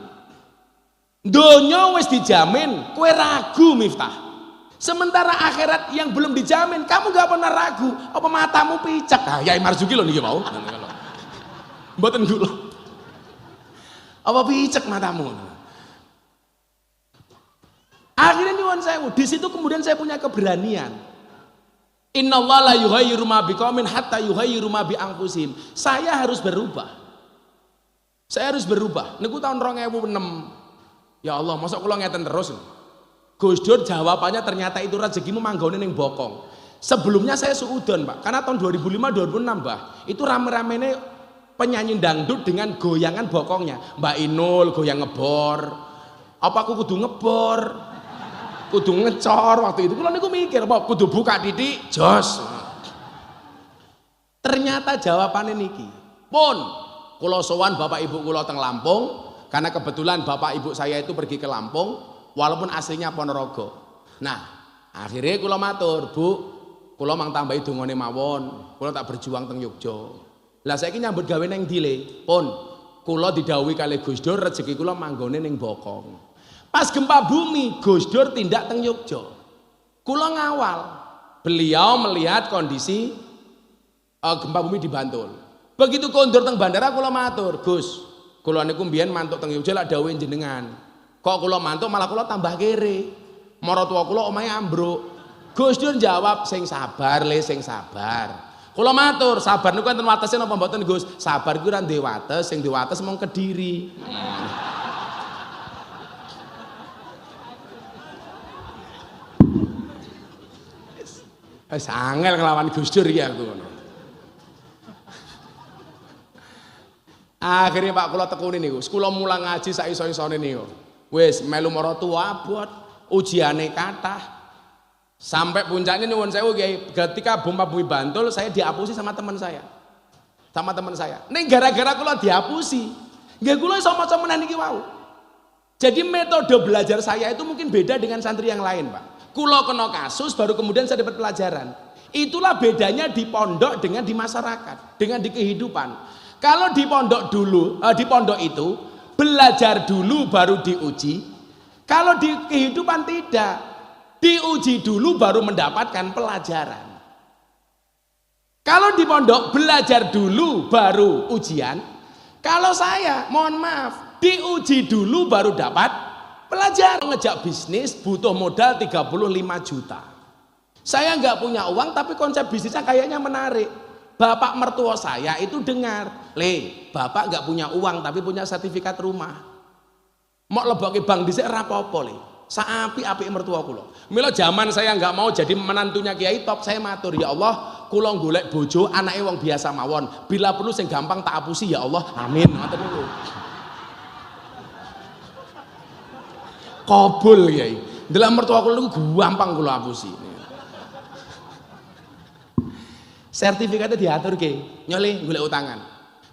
Donya wis dijamin, kowe ragu Miftah. Sementara akhirat yang belum dijamin, kamu gak pernah ragu. Apa matamu picek? Yai Marzuki lho niki mau. Mboten kula. Apa picek matamu? Akhirnya nyuwun sewu, di situ kemudian saya punya keberanian. Innallaha la yughayyiru ma biqaumin hatta yughayyiru ma bi anfusihim. Saya harus berubah. Saya harus berubah. Niku tahun 2006. Ya Allah, masa kula ngeten terus? Gus Dur jawabannya ternyata itu rezekimu manggone ning bokong. Sebelumnya saya suudon Pak, karena tahun 2005-2006 Mbak, itu rame-ramene penyanyi dangdut dengan goyangan bokongnya. Mbak Inul goyang ngebor. Apa aku kudu ngebor? Kudu ngecor waktu itu. Kula niku mikir, apa kudu buka titik jos. Ternyata jawabannya niki. Pun kula sowan bapak ibu kula teng Lampung, karena kebetulan bapak ibu saya itu pergi ke Lampung. Walaupun aslinya Ponorogo. Nah, akhirnya kula matur, Bu, Kula mang tambahi dongane mawon, kula tak berjuang teng Yogya. Lah saiki nyambut gawe ning Dile, pun kula didhawuhi kali Gus Dur rezeki kula manggone ning Bokong. Pas gempa bumi, Gus Dur tindak teng Yogya. Kula ngawal. Beliau melihat kondisi gempa bumi di Bantul. Begitu kondur teng bandara kula matur, Gus, kula niku mbiyen mantuk teng Yogya lak dawuhe jenengan. Kok kula mantuk malah kula tambah kere. Maratuwa kula omahe ambruk. Gus Dur jawab, sing sabar le, sing sabar. Kula matur, sabar niku enten watese napa mboten Gus? Sabar kuwi ora ndek wates, sing ndek wates mung Kediri. Wis angel nglawan Gus Dur iki aku ngono. Akhirnya Pak kula tekuni niku, kula mulang ngaji sak iso-isone niku. Wis melu maratuwa abot, ujiane kathah. Sampai puncaknya nyuwun sewu Kiai, ketika bom bumi Bantul saya dihapusi sama teman saya. Sama teman saya. Ning gara-gara kula dihapusi, nggih kula iso maca menawa niki wau. Jadi metode belajar saya itu mungkin beda dengan santri yang lain, Pak. Kula kena kasus baru kemudian saya dapat pelajaran. Itulah bedanya di pondok dengan di masyarakat, dengan di kehidupan. Kalau di pondok dulu, di pondok itu belajar dulu baru diuji. Kalau di kehidupan tidak. Diuji dulu baru mendapatkan pelajaran. Kalau di pondok belajar dulu baru ujian. Kalau saya, mohon maaf, diuji dulu baru dapat pelajaran. Ngejak bisnis butuh modal 35 juta. Saya nggak punya uang tapi konsep bisnisnya kayaknya menarik. Bapak mertua saya itu dengar, "Le, bapak nggak punya uang tapi punya sertifikat rumah. Mau lebokke bank dhisik ora apa-apa, Le. Saapi-api mertua kula. Mila zaman saya nggak mau jadi menantunya Kiai Top, saya matur, ya Allah, kula golek bojo anake wong biasa mawon. Bila perlu sing gampang tak apusi ya Allah. Amin. Ngoten niku. Kabul Kiai. Ndelok mertua kula niku gampang kula apusi. Sertifikatnya diatur Kiai. Nyole golek utangan.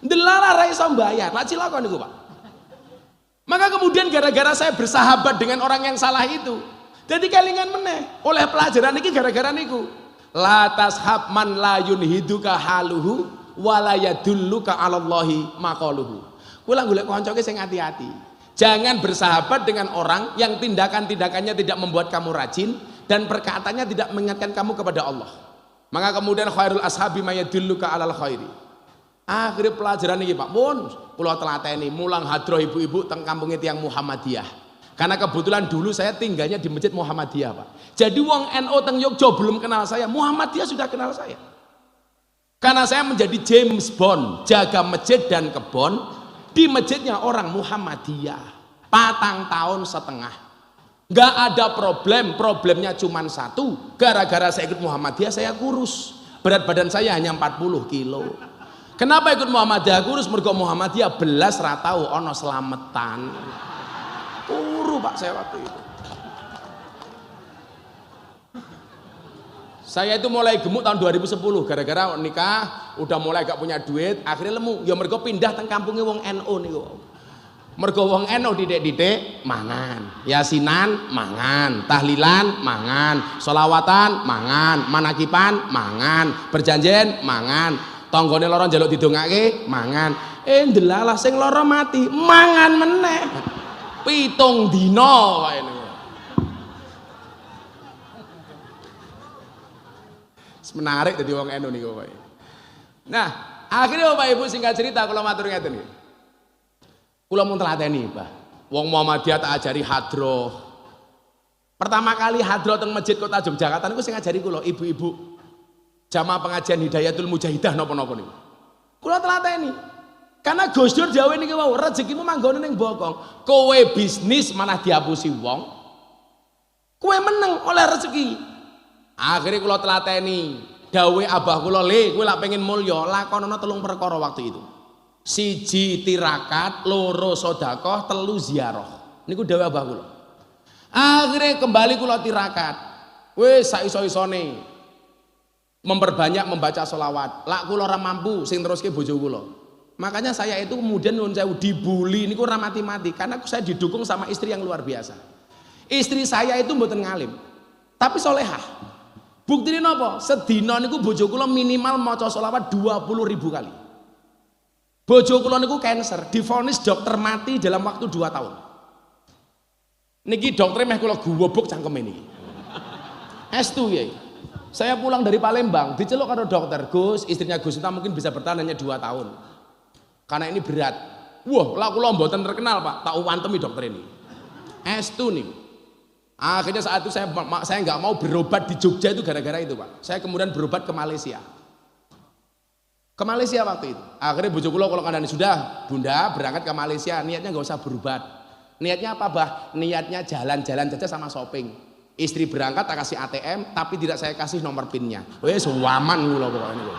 Ndelala ra iso mbayar. Lah cilaka niku, Pak. Maka kemudian gara-gara saya bersahabat dengan orang yang salah itu, jadi kelingan meneh oleh pelajaran ini gara-gara niku. La tashab man la yunhiduka haluhu wa la yadulluka 'alallahi maqaluhu. Kula golek kanca sing hati-hati. Jangan bersahabat dengan orang yang tindakan-tindakannya tidak membuat kamu rajin dan perkataannya tidak mengingatkan kamu kepada Allah. Maka kemudian khairul ashabi mayadulluka 'alal khairi. Akhirnya pelajaran ini Pak Mun, kula telateni mulang hadroh ibu-ibu teng kampungnya tiang Muhammadiyah. Karena kebetulan dulu saya tinggalnya di Masjid Muhammadiyah, Pak. Jadi wong NU teng Yogya belum kenal saya, Muhammadiyah sudah kenal saya. Karena saya menjadi James Bond, jaga masjid dan kebon di masjidnya orang Muhammadiyah. 4 tahun setengah. Nggak ada problem, problemnya cuma satu. Gara-gara saya ikut Muhammadiyah saya kurus. Berat badan saya hanya 40 kilo. Kenapa ikut Muhammadiyah kurus? Mergo Muhammadiyah belas ra tau ana slametan. Kuru Pak saya waktu itu. Saya itu mulai gemuk tahun 2010 gara-gara nikah, udah mulai gak punya duit, akhirnya lemu. Ya mergo pindah teng kampungnya wong NU niku. Mergo wong NU didik-didik mangan, yasinan mangan, tahlilan mangan, sholawatan mangan, manakipan mangan, berjanjian mangan. Tanggane lara njaluk didongake mangan. Ndelalah sing lara mati mangan meneh. 7 dina kaya niku. Menarik dadi wong NU niku kowe. Nah, akhirnya Bapak Ibu singkat cerita kula matur ngeten iki. Kula mun telateni, Pak. Wong Muhammadiyah tak ajari hadroh. Pertama kali hadroh teng Masjid Kota Yogyakarta niku sing ngajari kula ibu-ibu. Jamaah pengajian Hidayatul Mujahidah napa-napa niku. Kula telateni. Karena Gus Dur jawe niki wau, rezekimu manggone ning Bokong. Kowe bisnis malah dihapusi wong. Kowe meneng oleh rezeki. Akhirnya kula telateni. Dawe abah kula, "Le, kowe lak pengen mulya, lakonana 3 perkara waktu itu. 1 tirakat, 2 sedekah, 3 ziarah." Niku dawe abah kula. Akhirnya kembali kula tirakat. Wis sak-iso-isone memperbanyak membaca sholawat. Lak kula ora mampu sing teruske bojo kula. Makanya saya itu kemudian nyuwun sewu dibully niku ora mati-mati karena saya didukung sama istri yang luar biasa. Istri saya itu mboten ngalim, tapi solehah. Buktine napa? Sedina niku bojo kula minimal maca selawat 20.000 kali. Bojo kula niku cancer, divonis dokter mati dalam waktu 2 tahun. Niki dokter meh kula gubuk cangkeme niki. Estu ya. Saya pulang dari Palembang, diceluk karo dokter, Gus, istrinya Gus Miftah mungkin bisa bertahan hanya 2 tahun. Karena ini berat. Wah, lah kula mboten terkenal, Pak. Tak wantemi dokter ini. Estu nih. Akhirnya saat itu saya nggak mau berobat di Jogja itu gara-gara itu, Pak. Saya kemudian berobat ke Malaysia. Ke Malaysia waktu itu. Akhirnya bojo kula kalau kandhani sudah, Bunda berangkat ke Malaysia, niatnya nggak usah berobat. Niatnya apa, Bah? Niatnya jalan-jalan saja sama shopping. Istri berangkat tak kasih ATM, tapi tidak saya kasih nomor PIN-nya. Wes waman kula pokoknya.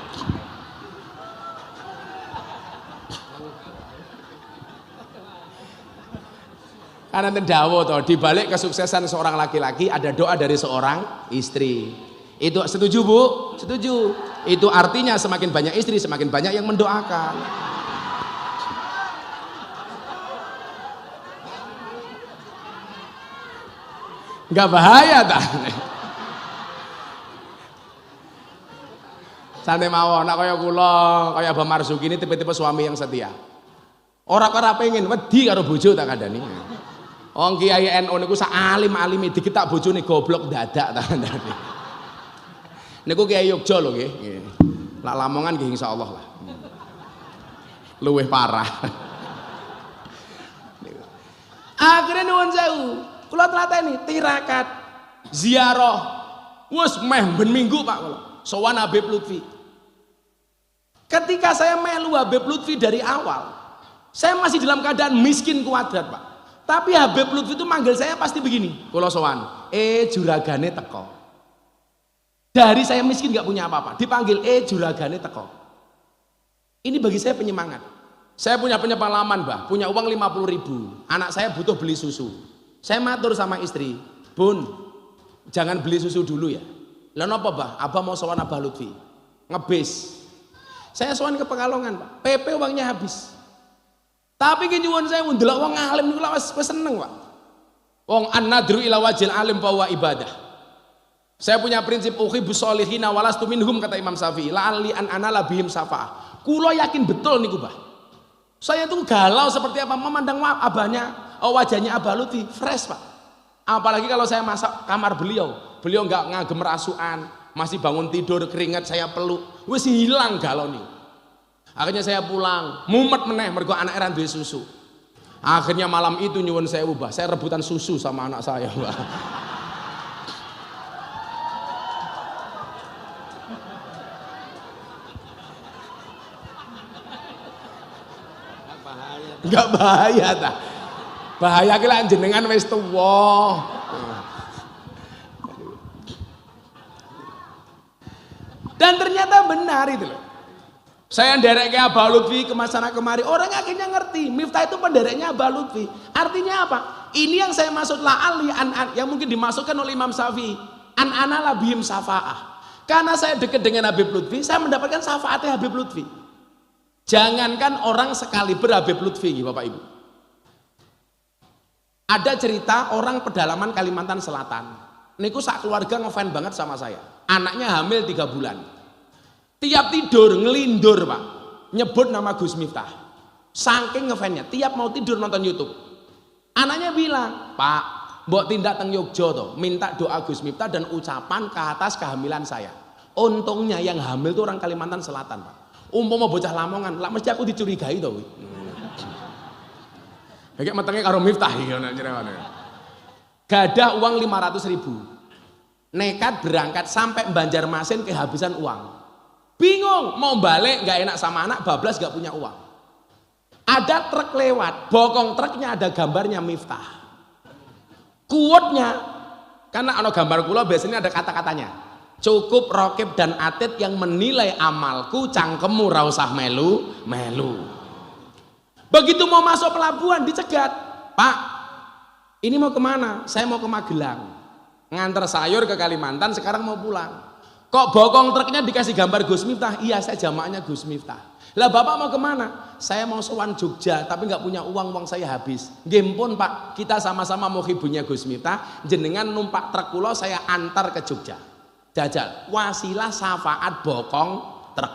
Karena tendawo toh, di balik kesuksesan seorang laki-laki ada doa dari seorang istri. Itu setuju, Bu? Setuju. Itu artinya semakin banyak istri, semakin banyak yang mendoakan. Enggak bahaya tak? Santai mawon, nak kaya kula, kaya Abah Marzuki ini tipe-tipe suami yang setia. Ora pengen wedi karo bojo tak kandhani. Wong Kiai NU niku sak alim-alime diketak bojone goblok dadak tak kandhani. Niku Kiai Yogya lho nggih. Lak Lamongan nggih insyaallah lah. Luwih parah. Akhirnya nuwun sewu, kula tlateni tirakat ziarah. Wes meh ben minggu Pak kula. Sowan Habib Lutfi. Ketika saya melu Habib Lutfi dari awal, saya masih dalam keadaan miskin kuadrat, Pak. Tapi Habib Lutfi itu manggil saya pasti begini, kula sowan, juragane teko. Dari saya miskin nggak punya apa-apa, dipanggil juragane teko. Ini bagi saya penyemangat. Saya punya pengalaman, Bah, punya uang 50.000. Anak saya butuh beli susu. Saya matur sama istri, Bun, jangan beli susu dulu ya. Lah napa, Bah? Abah mau sowan Abah Lutfi. Ngebis. Saya sowan ke Pekalongan, Pak. PP uangnya habis. Tapi ki nyuwun saya ndelok wong alim niku wis seneng, Pak. Wong an-nadru ila wajil alim fa ibadah. Saya punya prinsip uhibbus solihina walastu minhum, kata Imam Syafi'i. La'alli an anala bihim safa'ah. Kula yakin betul niku, Bah. Saya tuh galau seperti apa memandang wajahnya Abah Lutfi fresh, Pak. Apalagi kalau saya masak kamar beliau nggak ngagem rasukan, masih bangun tidur keringat saya peluk, wis hilang galau nih. Akhirnya saya pulang, mumet meneh mergo anak era duwe susu. Akhirnya malam itu nyuwun saya ubah, saya rebutan susu sama anak saya, Pak. Enggak bahaya ta. Bahaya ki lek jenengan wis tuwa. Dan ternyata benar itu loh. Saya ndereke Abah Lutfi ke sana kemari, orang akhirnya ngerti Miftah itu pendereknya Abah Lutfi. Artinya apa? Ini yang saya maksud la'ali yang mungkin dimasukkan oleh Imam Syafi'i, an anala bihim safa'ah. Karena saya dekat dengan Habib Lutfi, saya mendapatkan syafaatnya Habib Lutfi. Jangankan orang sekaliber Habib Lutfi, Bapak Ibu. Ada cerita orang pedalaman Kalimantan Selatan. Niku sak keluarga ngefan banget sama saya. Anaknya hamil 3 bulan. Tiap tidur ngelindur, Pak, nyebut nama Gus Miftah. Saking ngefannya, tiap mau tidur nonton YouTube. Anaknya bilang, Pak, mbok tindak teng Yogya toh, minta doa Gus Miftah dan ucapan ke atas kehamilan saya. Untungnya yang hamil itu orang Kalimantan Selatan, Pak. Umpama bocah Lamongan, lah mesti aku dicurigai toh. Kayak metenge karo Miftah iki ana nyerewane. Gadah uang 500.000. Nekat berangkat sampai Banjarmasin kehabisan uang. Bingung mau balik nggak enak sama anak, bablas nggak punya uang. Ada truk lewat, bokong truknya ada gambarnya Miftah. Kuotnya, karena ada gambar kula biasanya ada kata-katanya. Cukup Rokib dan Atid yang menilai amalku, cangkemmu ra usah melu. Begitu mau masuk pelabuhan dicegat, Pak, ini mau kemana? Saya mau ke Magelang, nganter sayur ke Kalimantan, sekarang mau pulang. Kok bokong truknya dikasih gambar Gus Miftah? Iya, saya jamaahnya Gus Miftah. Lah Bapak mau kemana? Saya mau sowan Jogja, tapi nggak punya uang saya habis. Nggih pun Pak, kita sama-sama mau hibunya Gus Miftah, jenengan numpak truk kula saya antar ke Jogja. Jajal, wasilah syafaat bokong truk.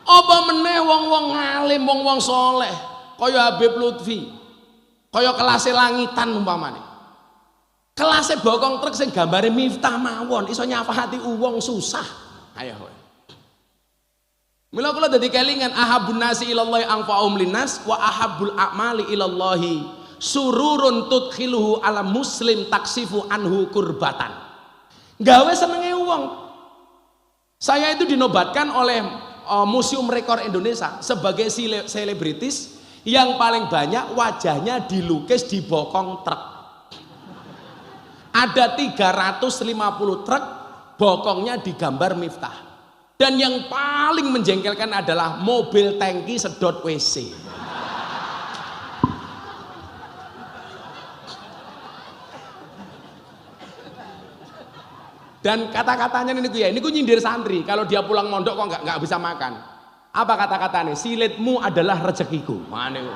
Apa meneh wong-wong ngalim, wong-wong soleh, kaya Habib Lutfi, kaya kelasé langitan umpamane. Kelasé bokong truk sing gambare Miftah mawon iso nyafaati wong susah. Ayo kowe. Mila kula dadi kelingan ahabun nasi ilallahi anfa'um linnas wa ahabbul a'mali ilallahi sururun tudkhiluhu ala muslim taksifu anhu kurbatan. Gawe senenge wong. Saya itu dinobatkan oleh Museum Rekor Indonesia sebagai selebritis yang paling banyak wajahnya dilukis di bokong truk. Ada 350 truk bokongnya digambar Miftah. Dan yang paling menjengkelkan adalah mobil tangki sedot WC. Dan kata-katanya ini ku nyindir santri. Kalau dia pulang mondok kok nggak bisa makan. Apa kata-katanya? Silitmu adalah rezekiku. Mana itu?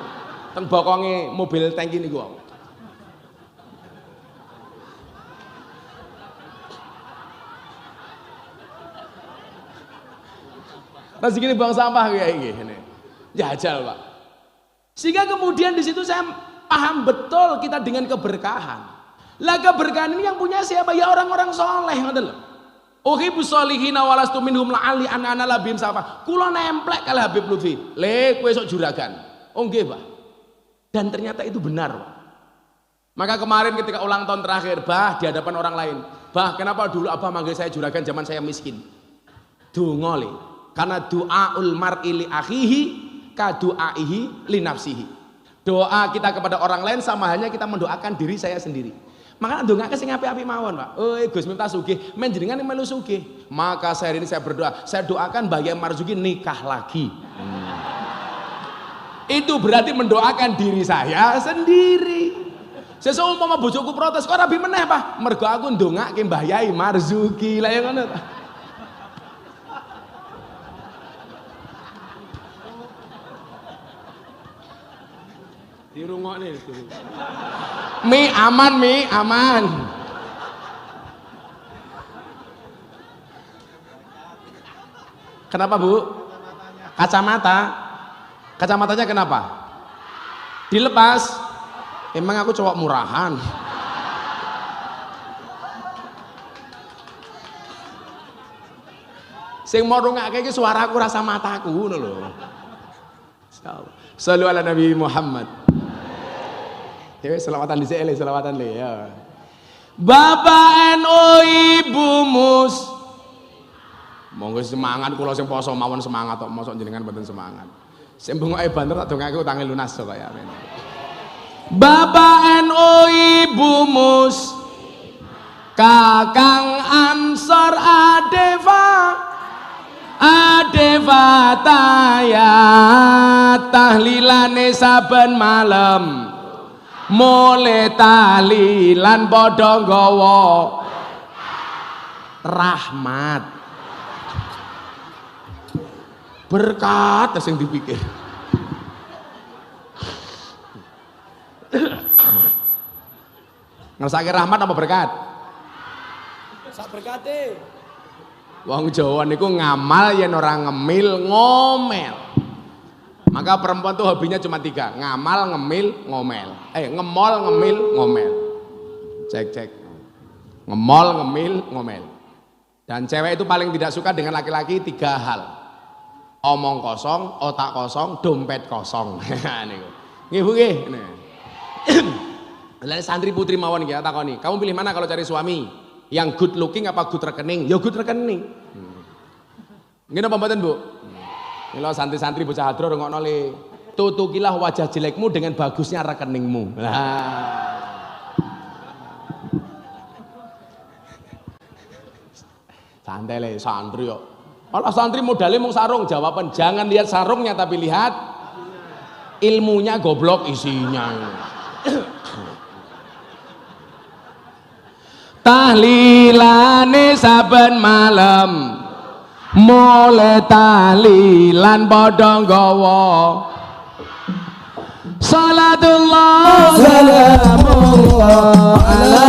Teng bokonge mobil tangki ini gua. Rezeki ini buang sampah kayak gini. Jajal Pak. Sehingga kemudian di situ saya paham betul kita dengan keberkahan. Lah keberkahan ini yang punya siapa? Ya orang-orang soleh, ngoten lho. Uhibbus solihina walastu minhum la'ali ana labim safa. Kula nemplek kali Habib Lutfi. Le kowe sok juragan. Oh nggih, Pak. Dan ternyata itu benar, Pak. Maka kemarin ketika ulang tahun terakhir, Bah, di hadapan orang lain. Bah, kenapa dulu Abah manggil saya juragan zaman saya miskin? Donga le. Karena doaul mar'i li akhihi ka du'aihi li nafsihi. Doa kita kepada orang lain sama halnya kita mendoakan diri saya sendiri. Maka ndongake sing apik-apik mawon, Pak. Gus Miftah sugih, men jenengan melu sugih. Maka saya ini saya berdoa, saya doakan Mbah Yai Marzuki nikah lagi. Itu berarti mendoakan diri saya sendiri. Seseumpama bojoku protes, kok rabi meneh, Pak? Mergo aku ndongake Mbah Yai Marzuki. Lah ya ngono ta. Dirungokne. Mi aman. Kenapa, Bu? Kacamata. Kacamatanya kenapa? Dilepas. Emang aku cowok murahan. Sing mau rungake iki suaraku rasa mataku ngono lho. Insyaallah. Shallu ala Nabi Muhammad. Ya selawatan dhisik le, selawatan le ya. Bapak NU Ibu Mus. Monggo semangat kula sing poso mawon semangat kok mosok jenengan mboten semangat. Sing bengoke banter tak dongake utange lunas kok ya. Bapak NU Ibu Mus. Kakang Ansor Adeva taya tahlilane saben malam. Mule tahlilan padha nggawa rahmat berkat sing dipikir. Ngrasake rahmat apa berkat? Sak berkate. Wong Jawa niku ngamal yen ora ngemil ngomel. Maka perempuan tuh hobinya cuma 3, ngamal, ngemil, ngomel. Ngemol, ngemil, ngomel. Cek. Ngemol, ngemil, ngomel. Dan cewek itu paling tidak suka dengan laki-laki 3 hal. Omong kosong, otak kosong, dompet kosong. Niku. Nggih Bu nggih. Lah santri putri mawon iki takoni, kamu pilih mana kalau cari suami? Yang good looking apa good rekening? Ya good rekening. Nggih napa mboten, Bu? Mila santri-santri bocah hadro rungokno le. Tutukilah wajah jelekmu dengan bagusnya rekeningmu. Santai le santri kok. Kalau santri modalnya mau sarung, jawaban jangan lihat sarungnya tapi lihat ilmunya goblok isinya. Tahlilane saben malam. Mulai tahlilan padha nggawa salatullah salamullah ala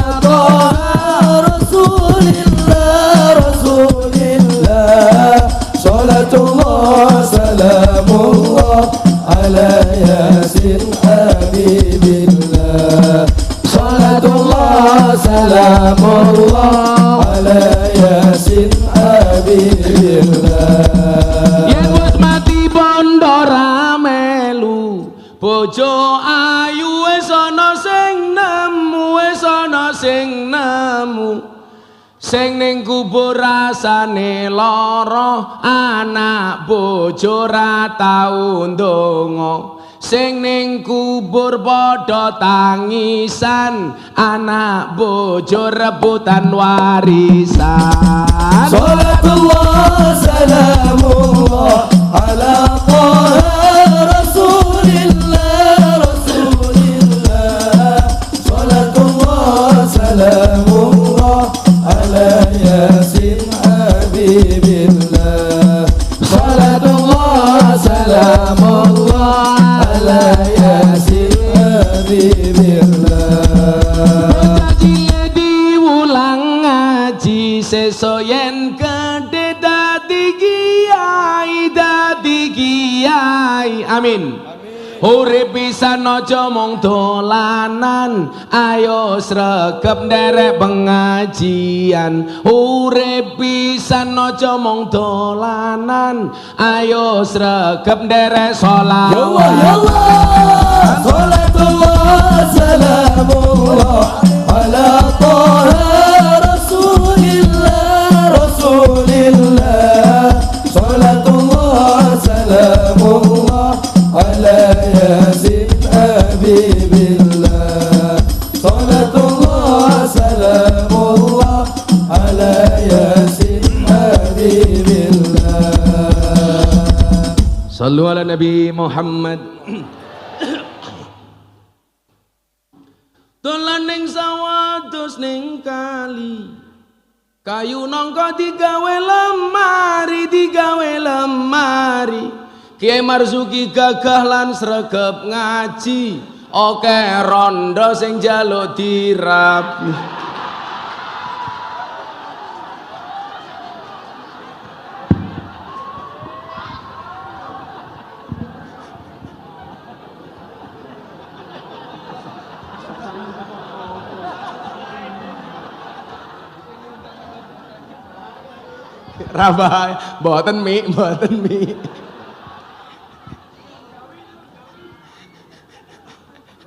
Rasulillah, Rasulillah. Salatullah, salamullah ala yasin habibillah. Salatullah, salamullah ala yasin habibillah. Yen wis mati bondo ra melu, bojo ayu wis ana sing nemu, wis ana sing nemu. Sing ning kubur rasane lara, anak bojo ra tau ndonga. Sing ning kubur padha tangisan, anak bojo rebutan warisan. Salatullah, salamullah ala taha Rasulillah, Rasulillah. Salatullah, salamullah ala yasin habibillah. Salatullah, salamullah ala yasin habibillah. Bocah cilik diulang ngaji, sesuk yen gedhe dadi kiai. Amin. Urip pisan aja mung dolanan, ayo sregep nderek pengajian. Urip pisan aja mung dolanan, ayo sregep nderek Ya Allah, sholawat. ya Allah. Salatullah, salamullah ala taha Rasulillah, Rasulillah. Salatullah, salamullah ala yasin habibillah. Salatullah, salamullah ala yasin habibillah. Sallu ala Nabi Muhammad. Dolan ning sawah dos ning kali, kayu nangka digawe lemari. Kiai Marzuki gagah lan sregep ngaji, oke rondo sing njaluk dirapi. Rabah, mboten mi.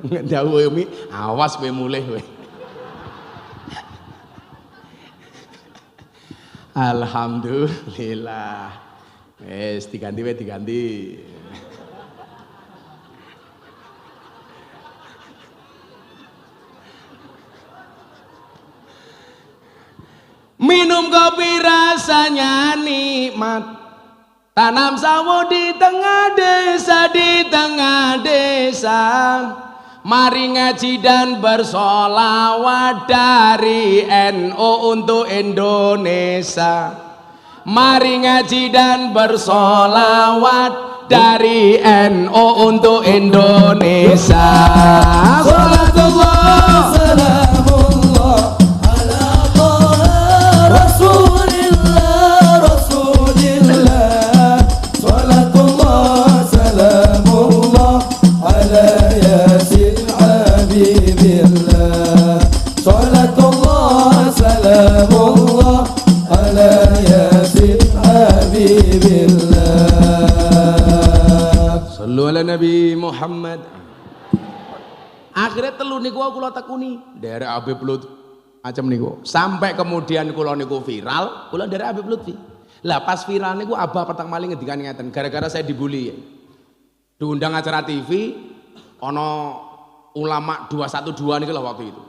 Ndawuhe mi, awas kowe mulih kowe. Alhamdulillah. Wes diganti. Minum kopi rasanya nikmat, tanam sawo di tengah desa, mari ngaji dan bersolawat dari NU untuk Indonesia. Mari ngaji dan bersolawat dari NU untuk Indonesia. Salatullah, salamullah ala taha Rasulillah, Rasulillah. Salatullah, salamullah ala yasin habibillah. Salatullah, salamullah ala yasin habibillah. Sallu ala Nabi Muhammad. Akhirnya telu niku kula tekuni derek Habib Lutfi macam niku. Sampai kemudian kula niku viral, kula derek Habib Lutfi. Lah pas viral niku abah pertama kali ngendikan ngeten, gara-gara saya dibully. Diundang acara TV ono ulama 212 niku lah waktu itu.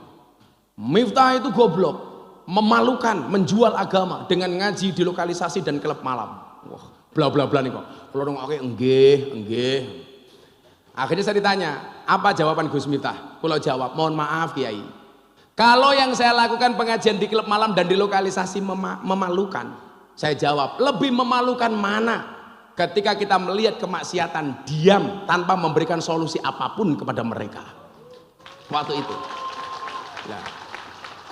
Miftah itu goblok, memalukan, menjual agama dengan ngaji di lokalisasi dan klub malam. Wah, bla bla bla niku. Kula ngoke nggih. Akhirnya saya ditanya, apa jawaban Gus Miftah? Kula jawab, mohon maaf Kiai, kalau yang saya lakukan pengajian di klub malam dan di lokalisasi memalukan, saya jawab, lebih memalukan mana ketika kita melihat kemaksiatan diam tanpa memberikan solusi apapun kepada mereka waktu itu. Nah,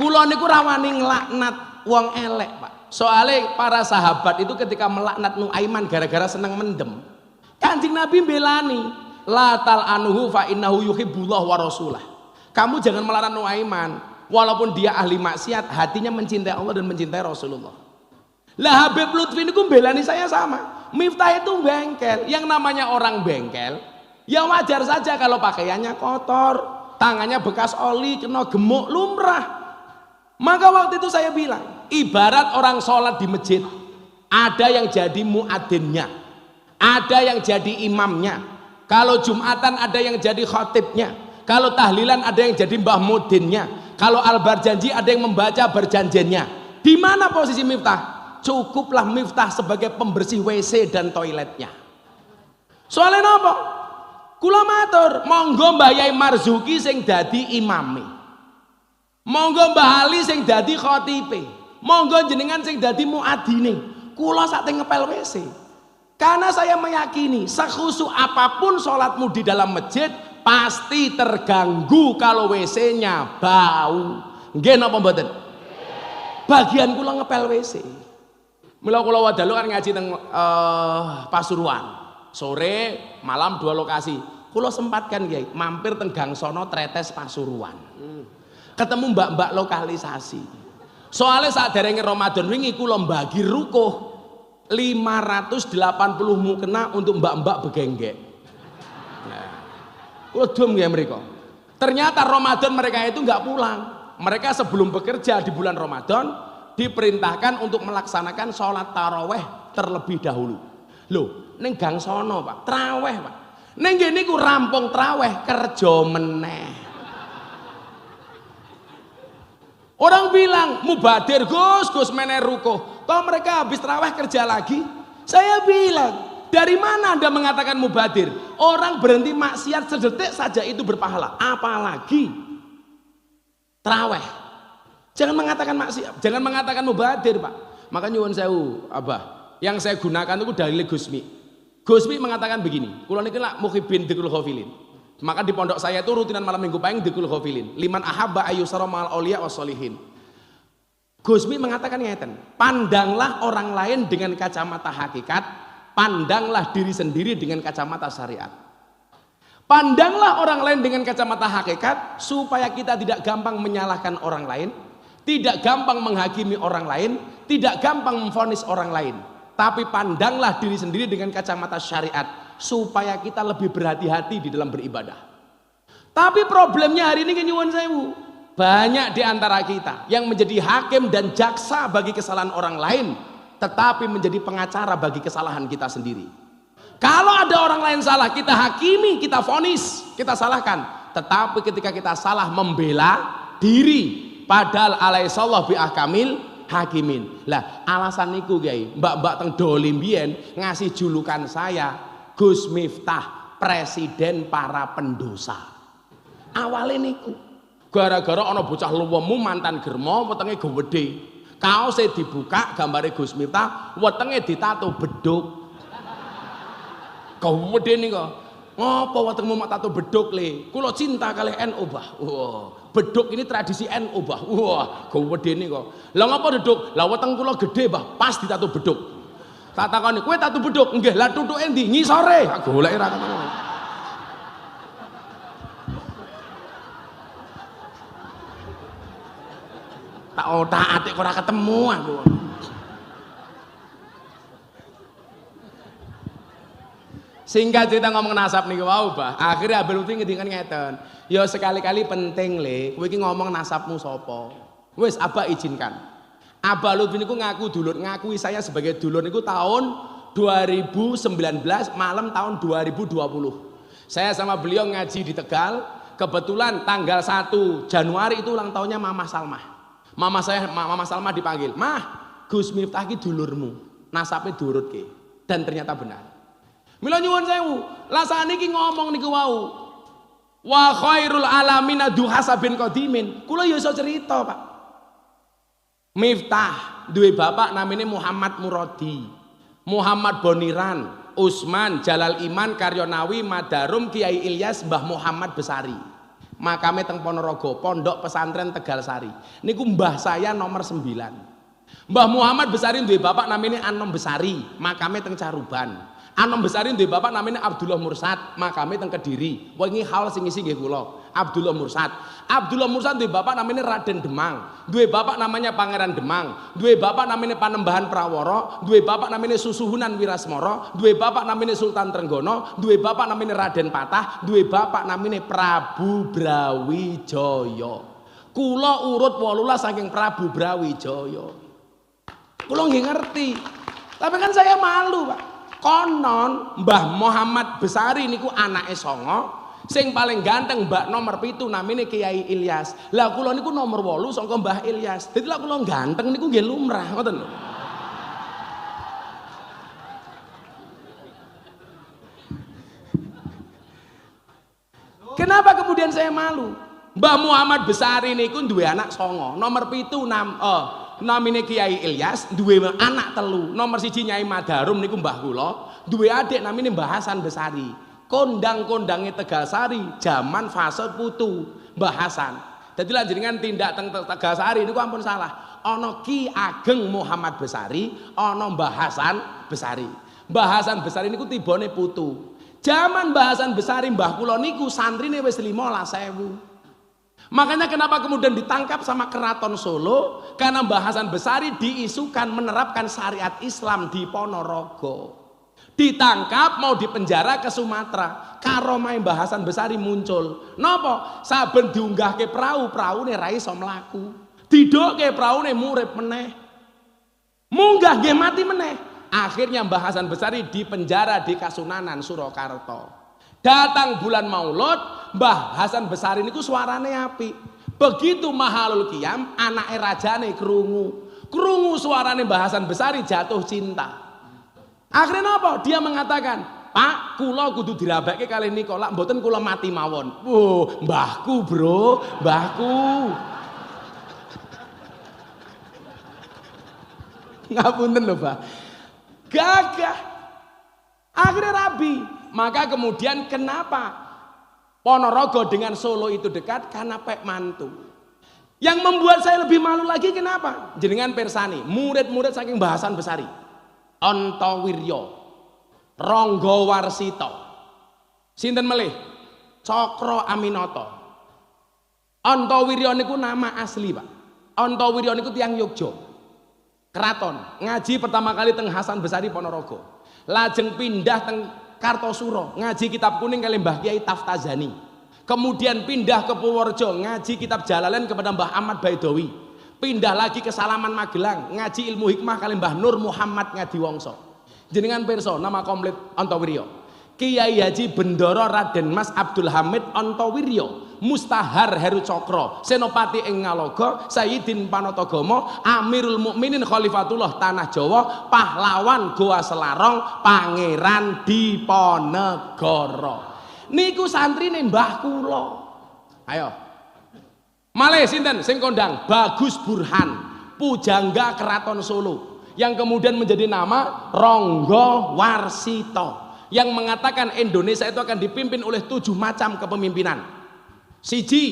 Kula niku rawani nglaknat wong elek, Pak. Soalnya para sahabat itu ketika melaknat Nuaiman gara-gara seneng mendem, Kanjeng Nabi belani, la tal'anuhu fa innahu yuhibbullah wa rasulah. Kamu jangan melarang Nuaiman, walaupun dia ahli maksiat, hatinya mencintai Allah dan mencintai Rasulullah. Lah Habib Lutfi niku belani saya sama. Miftah itu bengkel, yang namanya orang bengkel, ya wajar saja kalau pakaiannya kotor, tangannya bekas oli, kena gemuk, lumrah. Maka waktu itu saya bilang, ibarat orang sholat di masjid, ada yang jadi muadzinnya, ada yang jadi imamnya. Kalau Jumatan ada yang jadi khatibnya, kalau tahlilan ada yang jadi mbah mudinnya, kalau al-barjanji ada yang membaca berjanjinya. Di mana posisi Miftah? Cukuplah Miftah sebagai pembersih WC dan toiletnya. Soalnya apa? Kula matur, monggo Mbah Yai Marzuki sing dadi imame, monggo Mbah Ali sing dadi khatibe, monggo jenengan sing dadi muadzine. Kula sakte ngepel WC. Karena saya meyakini sekhusu apapun sholatmu di dalam masjid pasti terganggu kalau WC-nya bau. Nggih napa mboten? Bagian kula ngepel WC. Mula kula wadalu kan ngaji teng Pasuruan. Sore, malam 2 lokasi. Kula sempatkan Kiai mampir teng Gangsono Tretes Pasuruan. Ketemu mbak-mbak lokalisasi. Soalnya saat derenge Ramadan wingi kula bagi rukuh 580 mukena untuk mbak-mbak begenggek. Nah, kula dom ya mereka. Ternyata Ramadan mereka itu nggak pulang. Mereka sebelum bekerja di bulan Ramadan diperintahkan untuk melaksanakan sholat taraweh terlebih dahulu. Loh, neng Gangsono Pak, taraweh Pak. Neng gini ku rampung taraweh kerja meneh. Orang bilang mubadir Gus meneh rukuh. Toh mereka habis taraweh kerja lagi. Saya bilang, dari mana Anda mengatakan mubadir? Orang berhenti maksiat sedetik saja itu berpahala. Apalagi taraweh. Jangan mengatakan maksiat, jangan mengatakan mubadir Pak. Maka nyuwun sewu, Abah, yang saya gunakan itu dalil Gusmi. Gusmi mengatakan begini, kula niki lak muhibbin dzikul ghafilin. Maka di pondok saya itu rutinan malam minggu pagi dzikul ghafilin. Liman ahabba ayyusara ma'al auliya wassolihin. Gusmi mengatakan ngeten, pandanglah orang lain dengan kacamata hakikat, pandanglah diri sendiri dengan kacamata syariat. Pandanglah orang lain dengan kacamata hakikat supaya kita tidak gampang menyalahkan orang lain, tidak gampang menghakimi orang lain, tidak gampang memvonis orang lain. Tapi pandanglah diri sendiri dengan kacamata syariat supaya kita lebih berhati-hati di dalam beribadah. Tapi problemnya hari ini nyuwun sewu, banyak di antara kita yang menjadi hakim dan jaksa bagi kesalahan orang lain, tetapi menjadi pengacara bagi kesalahan kita sendiri. Kalau ada orang lain salah, kita hakimi, kita vonis, kita salahkan. Tetapi ketika kita salah membela diri, padahal alaihissallah bi ahkamil hakimin. Lah alasan niku Kiai, mbak-mbak teng dolim biyen ngasih julukan saya Gus Miftah, presiden para pendosa. Awalnya niku gara-gara ana bocah luwemu mantan germo wetenge gede. Kaose dibuka gambare Gus Miftah, wetenge ditato beduk. Gede niku. Ngopo wetengmu mak tato beduk le? Kula cinta kalih NU Bah. Beduk ini tradisi NU Bah. Wah, gede nih kok. Lah ngapa beduk? Lah weteng kula gede Bah, pas ditato beduk. Tak takoni, kowe tato beduk? Nggih, lah tutuke ndi? Ngisore. Tak goleki ra ketemu. Tak otak-atik ora ketemu aku. Singkat cerita ngomong nasab nih wow Bah. Akhirnya Abel Lutfi ngendikan ngeten. Ya sekali-kali penting le, kowe iki ngomong nasabmu sapa. Wis Abah izinkan. Abah Lutfi niku ngaku dulur, ngakui saya sebagai dulur niku tahun 2019 malam tahun 2020. Saya sama beliau ngaji di Tegal, kebetulan tanggal 1 Januari itu ulang tahunnya Mama Salmah. Mama Salmah dipanggil, "Mah, Gus Miftah ki dulurmu, nasabnya diurutke." Dan ternyata benar. Mila nyuwun sewu, lah saniki ngomong niku wau. Wa khairul alamina duhasabin qadimin. Kula ya iso cerita, Pak. Miftah duwe bapak namanya Muhammad Muradi, Muhammad Boniran, Usman, Jalal Iman, Karyonawi, Madarum, Kiai Ilyas, Mbah Muhammad Besari. makame teng Ponorogo, Pondok Pesantren Tegal Sari. Niku mbah saya nomor 9. Mbah Muhammad Besari duwe bapak namanya Anom Besari, makame teng Caruban. Anom Besari duwe bapak namanya Abdullah Mursad, makame teng Kediri. Wingi haul sing isi nggih kula, Abdullah Mursad. Abdullah Mursad duwe bapak namanya Raden Demang, duwe bapak namanya Pangeran Demang, duwe bapak namanya Panembahan Prawara, duwe bapak namanya Susuhunan Wirasmara, duwe bapak namanya Sultan Trenggono, duwe bapak namanya Raden Patah, duwe bapak namanya Prabu Brawijaya. Kula urut 18 saking Prabu Brawijaya. Kula nggih ngerti. Tapi kan saya malu, Pak. Konon Mbah Muhammad Besari niku anake songo, sing paling ganteng mbak nomor 7 namine Kiai Ilyas. Lah kula niku nomor 8 saka Mbah Ilyas. Dadi lah kula ganteng niku nggih lumrah, ngoten lho. Kenapa kemudian saya malu? Mbah Muhammad Besari niku duwe anak songo, nomor 7 namine Kiai Ilyas, duwe anak telu, nomor 1 Nyai Madarum niku mbah kula, duwe adik namine Mbah Hasan Besari. Kondang-kondange Tegal Sari zaman fase putu Mbah Hasan. Dadi lan jenengan tindak teng Tegal Sari niku ampun salah. Ana Ki Ageng Muhammad Besari, ana Mbah Hasan Besari. Mbah Hasan Besari niku tibane putu. Zaman Mbah Hasan Besari mbah kula niku santrine wis 15.000. Makanya kenapa kemudian ditangkap sama Keraton Solo? Karena Mbah Hasan Besari diisukan menerapkan syariat Islam di Ponorogo. Ditangkap mau dipenjara ke Sumatera. Karomah Mbah Hasan Besari muncul. Napa? Saben diunggahke praune ra iso mlaku. Didokke praune murip meneh. Munggah nggih mati meneh. Akhirnya Mbah Hasan Besari dipenjara di Kasunanan Surakarta. Datang bulan Maulud, Mbah Hasan Besari niku suarane apik. Begitu Mahalul Qiyam, anake rajane krungu suarane Mbah Hasan Besari jatuh cinta. Akhirnya apa? Dia mengatakan, "Pak, kula kudu dirabeke kali niko, lak mboten kula mati mawon." Mbahku, Bro, mbahku. Ngapunten lho, Pak. Gagah. Akhirnya rabi. Maka kemudian kenapa Ponorogo dengan Solo itu dekat? Karena Pek Mantu. Yang membuat saya lebih malu lagi kenapa? Jenengan persani, murid-murid saking Mbah Hasan Besari. Antawirya, Rangga Warsita. Sinten melih? Cokro Aminoto. Antawirya niku nama asli, Pak. Antawirya niku tiyang Yogya. Keraton, ngaji pertama kali teng Hasan Besari Ponorogo. Lajeng pindah teng Kartosuro, ngaji kitab kuning kali Mbah Kiai Taftazani. Kemudian pindah ke Purworejo, ngaji kitab Jalalain kepada Mbah Ahmad Baidowi. Pindah lagi ke Salaman Magelang, ngaji ilmu hikmah kali Mbah Nur Muhammad Ngadiwongso. Jenengan pirsa nama komplit Antawirya. Kiai Haji Bendoro Raden Mas Abdul Hamid Antawirya, Mustahar Heru Cokro, Senopati ing Ngaloga, Sayyidin Panatagama, Amirul Mukminin Khalifatullah Tanah Jawa, Pahlawan Goa Selarong, Pangeran Diponegoro. Niku santrine mbah kula. Ayo. Malih sinten sing kondang? Bagus Burhan, pujangga Keraton Solo, yang kemudian menjadi nama Rangga Warsita, yang mengatakan Indonesia itu akan dipimpin oleh 7 macam kepemimpinan. Siji,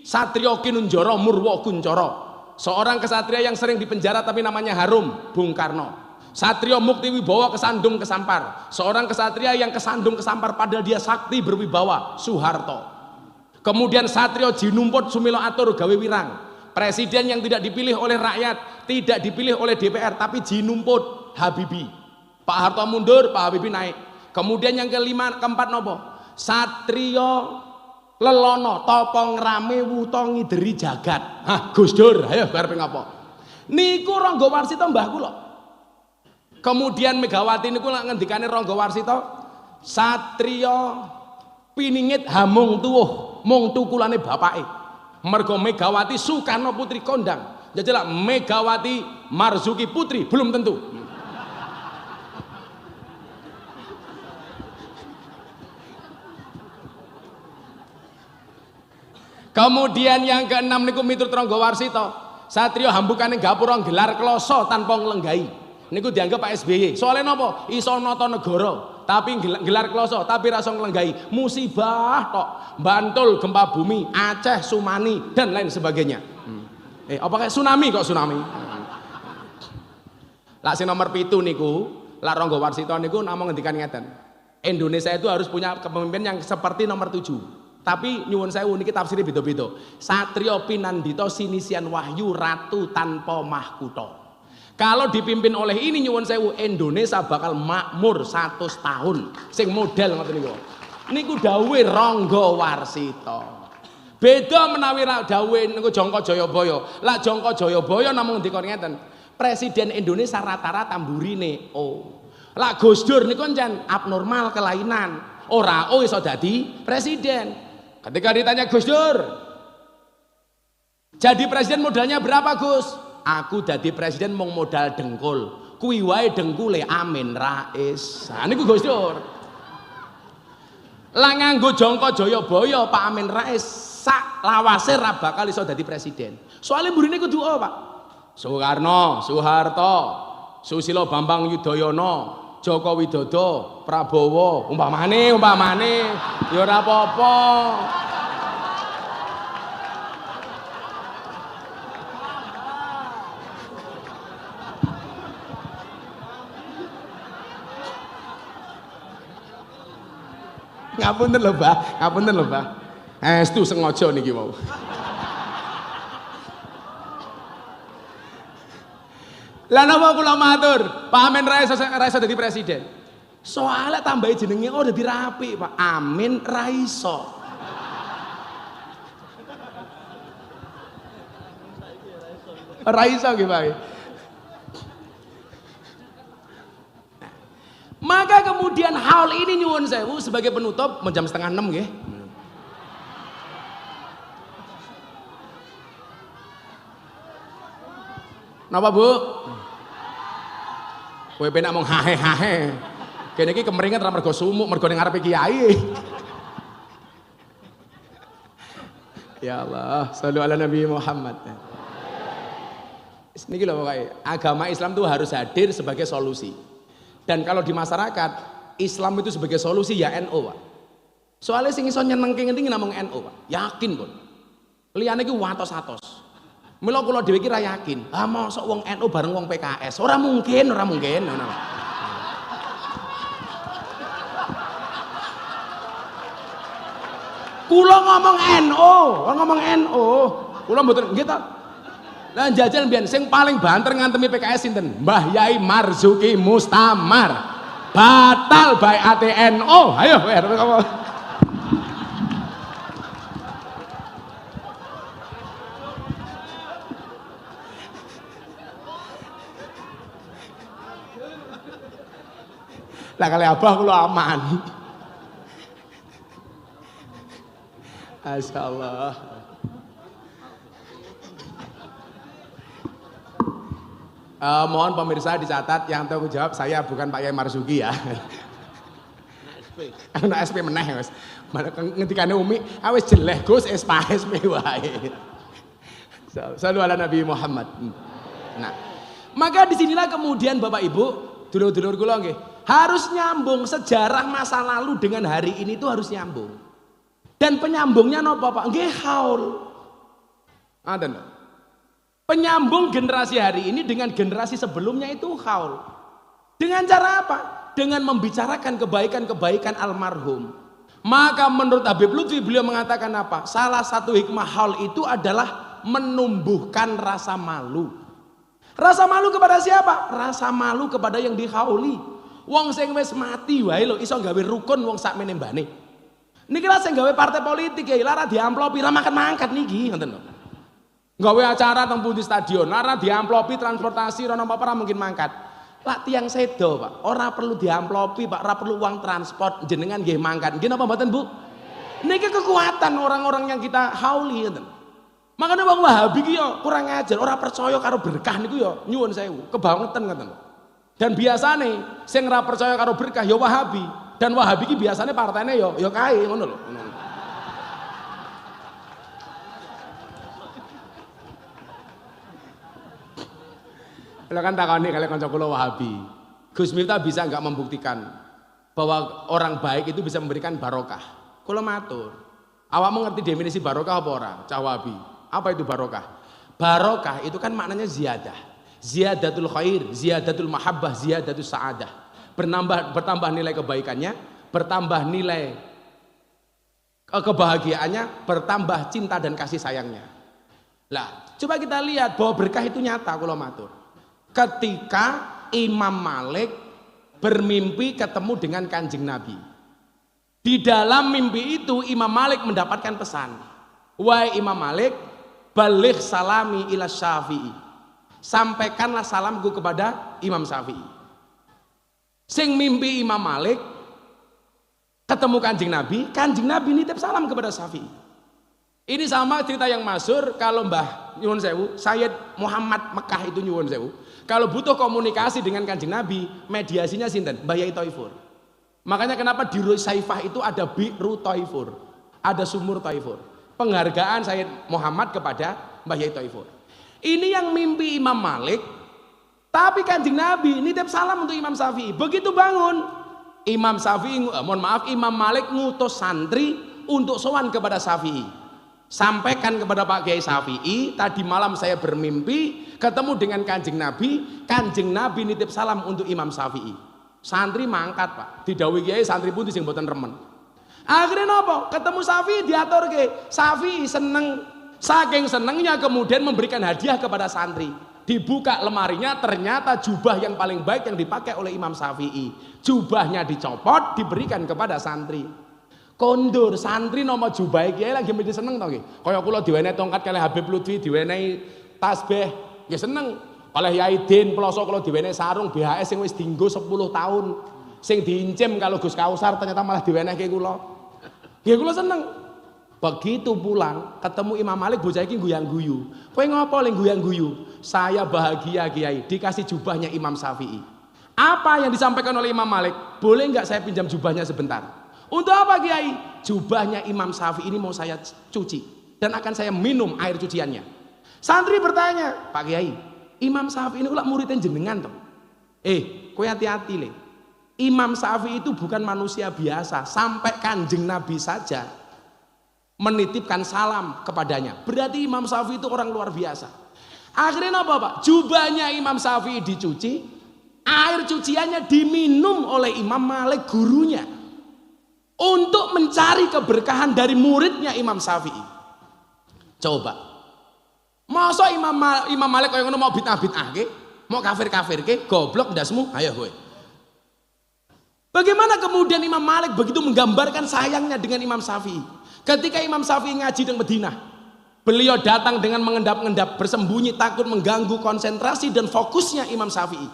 Satrio Kinunjoro Murwo Kuncoro, seorang kesatria yang sering dipenjara tapi namanya harum, Bung Karno. Satrio Mukti Wibawa Kesandung Kesampar, seorang kesatria yang kesandung kesampar padahal dia sakti berwibawa, Soeharto. Kemudian Satrio Jinumput Sumilo Atur Gawe Wirang, presiden yang tidak dipilih oleh rakyat, tidak dipilih oleh DPR, tapi Jinumput Habibie. Pak Harto mundur, Pak Habibie naik. Kemudian yang keempat nopo? Satrio Lelono Topong Rame Wutongi Deri Jagat. Hah, Gus Dur, ayo karepe ngapa? Niku Rangga Warsita mbah kula. Kemudian Megawati niku ngendikane Rangga Warsita, Satrio piningit hamung tuwuh, mung tukulane bapake. Mergo Megawati Soekarno Putri kondang. Jajal Megawati Marzuki Putri belum tentu. Kemudian yang keenam niku miturut Rangga Warsita, Satrio hambukane gapura gelar kloso tanpa nglenggahi. Niku dianggap Pak SBY. Soalnya napa? Iso nata negara. tapi gelar kloso, tapi rasa nglenggahi. Musibah tok. Bantul, gempa bumi, Aceh, Sumani dan lain sebagainya. Apa kayak tsunami kok tsunami? Lah sing nomor 7 niku, Lah Ronggo Warsito niku namung ngendikan ngeten. Indonesia itu harus punya kepemimpinan yang seperti nomor 7. Tapi nyuwun sewu niki tafsirnya beda-beda. Satrio Pinandito Sinisian Wahyu Ratu tanpa mahkota. Kalau dipimpin oleh ini nyuwun sewu Indonesia bakal makmur 100 tahun. Sing model ngoten niku. Niku dawuhe Ronggo Warsito. Beda menawi dawuhe niku Jongko Jayabaya. Lah Jongko Jayabaya namung ngendika ngeten. Presiden Indonesia rata-rata mburine O. Lah Gus Dur niku jan abnormal kelainan. Ora O iso dadi presiden. Ketika ditanya Gus Dur, jadi presiden modalnya berapa Gus? Aku jadi presiden mau modal dengkul. Kuwi wae dengkule Amin Rais. Nah niku Gus Dur. Lah nganggo Jongko Jayabaya Pak Amin Rais sak lawase ra bakal iso dadi presiden. Soale mburine kudu O, Pak. Soekarno, Soeharto, Susilo Bambang Yudhoyono, Joko Widodo, Prabowo, umpamane ya ora apa-apa. Ngapunten lho, Mbah. Ngapunten lho, Mbah. Estu sengaja niki mau. Lah napa kula matur, Pak Amin Rais dadi presiden. Soalnya tambahi jenenge oh dadi rapi, Pak. Amin Raiso. Raiso nggih, Pak. Maka kemudian hal ini nyuwun sewu sebagai penutup jam 5:30 nggih. Napa Bu? Kowe penak mung hahe-hahe. Kene iki kemringet ra mergo sumuk, mergo ning ngarepe kiai. Ya Allah, shallu ala Nabi Muhammad. Niki lho pokoke, agama Islam itu harus hadir sebagai solusi. Dan kalau di masyarakat, Islam itu sebagai solusi ya NU, Pak. Soalnya sing iso nyenengke ngene iki namung NU, Pak. Yakin pun. Liyane iki watos-atos. Mula kula dhewe iki ra yakin. Ah mosok wong NU bareng wong PKS. Ora mungkin. Ngono. Kula ngomong NU. Kula mboten nggih ta. Lah jajal mbiyen sing paling banter ngantemi PKS sinten? Mbah Yai Marzuki Mustamar. Batal baiate NU. Ayo kowe. Lah kali abah kula aman. Masyaallah. Mohon pemirsa dicatat yang tahu jawab saya bukan Pak Yai Marzuki ya. Anak SP meneh Mas. Ngendikane Umi, wis jeleh Gus SP wae. Shallu ala Nabi Muhammad. Nah, maka disinilah kemudian Bapak Ibu, dulur-dulur kula nggih, harus nyambung sejarah masa lalu dengan hari ini itu harus nyambung. Dan penyambungnya napa Pak? Nggih haul. Ada nggak? Penyambung generasi hari ini dengan generasi sebelumnya itu haul. Dengan cara apa? Dengan membicarakan kebaikan-kebaikan almarhum. Maka menurut Habib Lutfi beliau mengatakan apa? Salah satu hikmah haul itu adalah menumbuhkan rasa malu. Rasa malu kepada siapa? Rasa malu kepada yang dihauli. Wong sing wis mati wae lho iso gawe rukun wong sakmene mbane. Niki lah sing gawe partai politik ya lara diamplopi ra mangkat niki ngoten lho. Gawe acara teng pundi stadion, lara diamplopi transportasi ora apa-apa mungkin mangkat. Lah tiyang sedo, Pak, ora perlu diamplopi, Pak, ora perlu uang transport jenengan nggih mangkat. Nggih napa mboten, Bu? Niki kekuatan orang-orang yang kita hauli ngoten. Makanya wong Wahabi ki yo kurang ajar, ora percaya karo berkah niku yo nyuwun sewu, kebangetan ngoten. Dan biasane sing ora percaya karo berkah yo Wahabi. Dan Wahabi ki biasane partainya yo kae ngono lho. Kalau kan takoni kali kanca kula Wahabi. Gus Miftah bisa enggak membuktikan bahwa orang baik itu bisa memberikan barokah. Kula matur, awakmu ngerti definisi barokah apa ora? Cah Wabi. Apa itu barokah? Barokah itu kan maknanya ziyadah. Ziyadatul khair, ziyadatul mahabbah, ziyadatul sa'adah. Bertambah nilai kebaikannya, bertambah nilai kebahagiaannya, bertambah cinta dan kasih sayangnya. Lah, coba kita lihat bahwa berkah itu nyata kula matur. Ketika Imam Malik bermimpi ketemu dengan Kanjeng Nabi. Di dalam mimpi itu Imam Malik mendapatkan pesan. Wahai Imam Malik, baligh salami ila Syafi'i. Sampaikanlah salamku kepada Imam Syafi'i. Sing mimpi Imam Malik ketemu Kanjeng Nabi nitip salam kepada Syafi'i. Ini sama cerita yang masyhur kalau Mbah nyuwun sewu, Sayyid Muhammad Mekah itu nyuwun sewu. Kalau butuh komunikasi dengan Kanjeng Nabi, mediasinya sinten? Mbah Yai Thaifur. Makanya kenapa di Saifah itu ada Bi'ru Thaifur, ada sumur Thaifur. Penghargaan Sayyid Muhammad kepada Mbah Yai Thaifur. Ini yang mimpi Imam Malik, tapi Kanjeng Nabi nitip salam untuk Imam Syafi'i. Begitu bangun, Imam Malik ngutus santri untuk sowan kepada Syafi'i. Sampaikan kepada Pak Kiai Syafi'i, tadi malam saya bermimpi ketemu dengan Kanjeng Nabi nitip salam untuk Imam Syafi'i. Santri mangkat Pak, didhawuhi Kiai santri pun sing mboten remen. Akhirnya napa? Ketemu Syafi'i diaturke. Syafi'i seneng, saking senengnya kemudian memberikan hadiah kepada santri. Dibuka lemarinya, ternyata jubah yang paling baik yang dipakai oleh Imam Syafi'i. Jubahnya dicopot, diberikan kepada santri. Kondur santri nomor jubah kiai lagi mesti seneng to nggih. Kaya kula diwenehi tongkat kalih Habib Lutfi, diwenehi tasbih, nggih seneng. Kalih Yai Din Ploso kula diwenehi sarung BHS sing wis dienggo 10 tahun. Sing diincim kalau Gus Kausar ternyata malah diwenehke kula. Nggih kula seneng. Begitu pulang ketemu Imam Malik, bocah iki guyang-guyu. Kowe ngopo ling guyang-guyu? Saya bahagia Kiai, dikasih jubahnya Imam Syafi'i. Apa yang disampaikan oleh Imam Malik? Boleh enggak saya pinjam jubahnya sebentar? Untuk apa Kiai? Jubahnya Imam Syafi'i ini mau saya cuci dan akan saya minum air cuciannya. Santri bertanya, Pak Kiai, Imam Syafi'i ini ulah muridnya jenengan toh? Kowe hati-hati le. Imam Syafi'i itu bukan manusia biasa, sampai Kanjeng Nabi saja menitipkan salam kepadanya. Berarti Imam Syafi'i itu orang luar biasa. Akhirnya apa Pak? Jubahnya Imam Syafi'i dicuci, air cuciannya diminum oleh Imam Malik gurunya, untuk mencari keberkahan dari muridnya Imam Syafi'i. Coba, masa Imam Malik kaya ngono mau bid'ah-bid'ah ke, mau kafir-kafir ke, goblok ndasmu, ayo gue. Bagaimana kemudian Imam Malik begitu menggambarkan sayangnya dengan Imam Syafi'i. Ketika Imam Syafi'i ngaji di Madinah, beliau datang dengan mengendap-endap, bersembunyi takut mengganggu konsentrasi dan fokusnya Imam Syafi'i.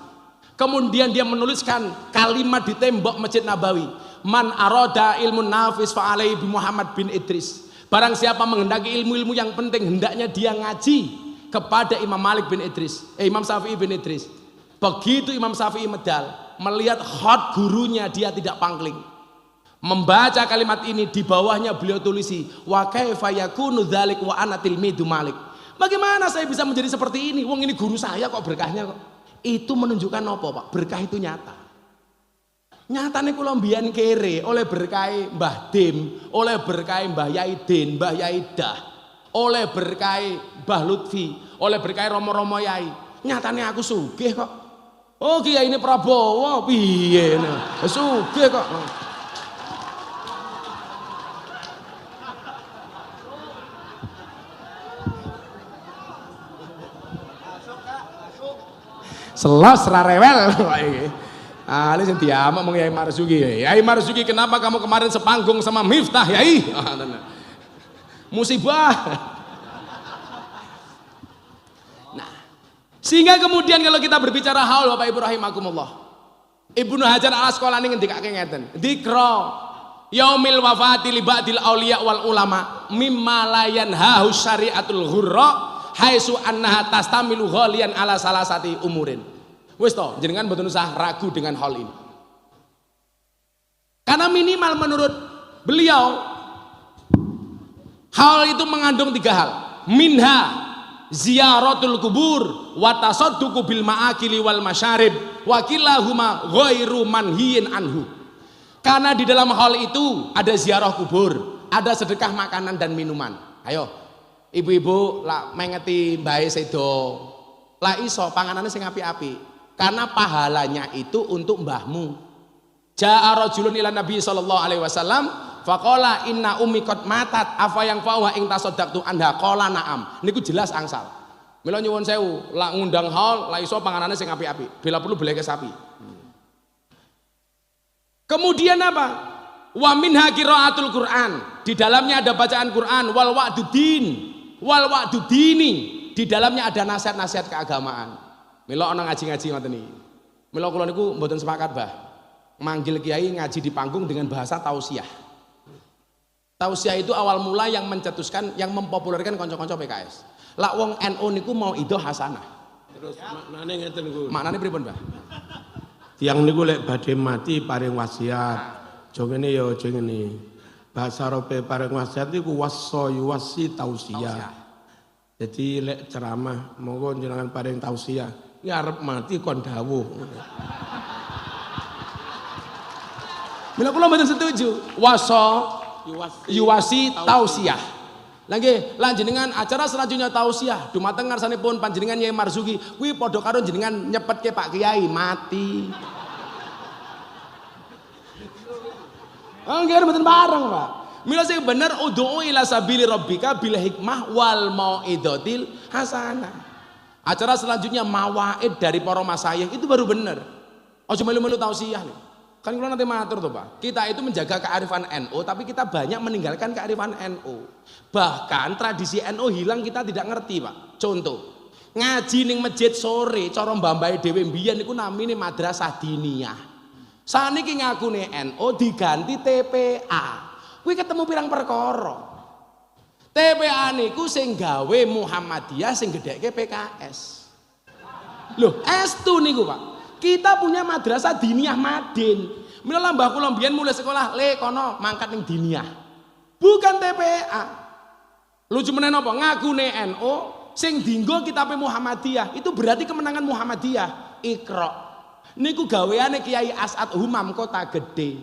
Kemudian dia menuliskan kalimat di tembok Masjid Nabawi. Man aroda ilmu nafis fa'alai bi Muhammad bin Idris. Barang siapa menghendaki ilmu-ilmu yang penting, hendaknya dia ngaji kepada Imam Malik bin Idris, Imam Syafi'i bin Idris. Begitu Imam Syafi'i medal, melihat hot gurunya, dia tidak pangling. Membaca kalimat ini, di bawahnya beliau tulisi, wa kaifa yakunu dzalik wa ana tilmidu Malik. Bagaimana saya bisa menjadi seperti ini? Wong ini guru saya kok berkahnya kok. Itu menunjukkan apa Pak? Berkah itu nyata. Nyatane kula mbiyen kere oleh berkah Mbah Dim, oleh berkah Mbah Yai Din, Mbah Yai Dah, oleh berkah Mbah Lutfi, oleh berkah Romo-romo Yai. Nyatane aku sugih kok. Oh Kiai ini Prabowo piye nah. Sugih kok. Selos ra rewel iki. Ali sing diamak mung Yai Marzuki. Yai Marzuki, kenapa kamu kemarin sepanggung sama Miftah, Yai? Musibah. Nah, sehingga kemudian kalau kita berbicara haul Bapak Ibu rahimakumullah, Ibnu Hajar Al-Asqalani ngendikake ngeten, dzikra yaumil wafati li ba'dil auliya wal ulama mimma la yanhahu syari'atul ghurra haitsu annaha tastamilu ghalian ala salasati umurin. Wis toh, jenengan mboten usah ragu dengan hal ini. Karena minimal menurut beliau hal itu mengandung 3 hal. Minha ziyaratul kubur wa tasadduqu bil ma'akili wal masyarib wa kilahuma ghairu manhiyin anhu. Karena di dalam hal itu ada ziarah kubur, ada sedekah makanan dan minuman. Ayo, ibu-ibu lah mengeti mbae sedo, lah iso panganane sing api-api. Karena pahalanya itu untuk mbahmu. Ja'a rajulun ila Nabi sallallahu alaihi wasallam faqala inna ummi qad matat afa yang fa'wa ing tasaddaqtu anha qala na'am. Niku jelas angsal. Mila nyuwun sewu, lah ngundang hal, lah iso panganane sing api-api. Bila perlu beleke sapi. Kemudian apa? Wa minha qiraatul Quran. Di dalamnya ada bacaan Quran wal wa'dudin, wal wa'dudini. Di dalamnya ada nasihat-nasihat keagamaan. Mila ana ngaji-ngaji ngoten iki. Mila kula niku mboten sepakat, Mbah. Manggil kiai ngaji di panggung dengan bahasa tausiah. Tausiah itu awal mula yang mencetuskan, yang mempopulerkan kanca-kanca PKS. Lah wong NU niku mau ido hasanah. Terus maknane ngeten niku. Maknane pripun, Mbah? Tiang niku lek badhe mati paring wasiat. Aja ngene ya aja ngene. Bahasa Arabe paring wasiat iku wassa yuwasi tausiah. Jadi lek ceramah monggo jenengan paring tausiah. Iki arep mati kon dawuh. Mila kula mboten setuju. Wassa yuwasi tausiah. Lagi lanjenengan acara selanjutnya tausiah dumateng ngarsanipun panjenengan Nyai Marzuki kuwi padha karo jenengan nyepetke Pak Kiai mati. Nggih mboten bareng, Pak. Mila sing bener ud'u ila sabili rabbika bil hikmah wal mau'izatil hasanah. Acara selanjutnya mawaid dari para masyayikh itu baru bener. Aja melu-melu tausiah nih. Kan kula nanti matur tuh, Pak. Kita itu menjaga kearifan NU tapi kita banyak meninggalkan kearifan NU. Bahkan tradisi NU hilang kita tidak ngerti, Pak. Contoh, ngaji ning masjid sore cara mbambahe dhewe mbiyen niku namine madrasah diniyah. Saniki ngakune NU diganti TPA. Kuwi ketemu pirang perkara. TPA niku sing gawe Muhammadiyah sing gedhekke PKS. Loh, estu niku, Pak. Kita punya madrasah diniyah Madin. Mila mbah kula mbiyen mulai sekolah le kono mangkat ning diniyah. Bukan TPA. Lucu menen apa? Ngakune NU sing dinggo kitabe Muhammadiyah. Itu berarti kemenangan Muhammadiyah. Iqra. Niku gaweane Kiai As'ad Humam Kota Gede.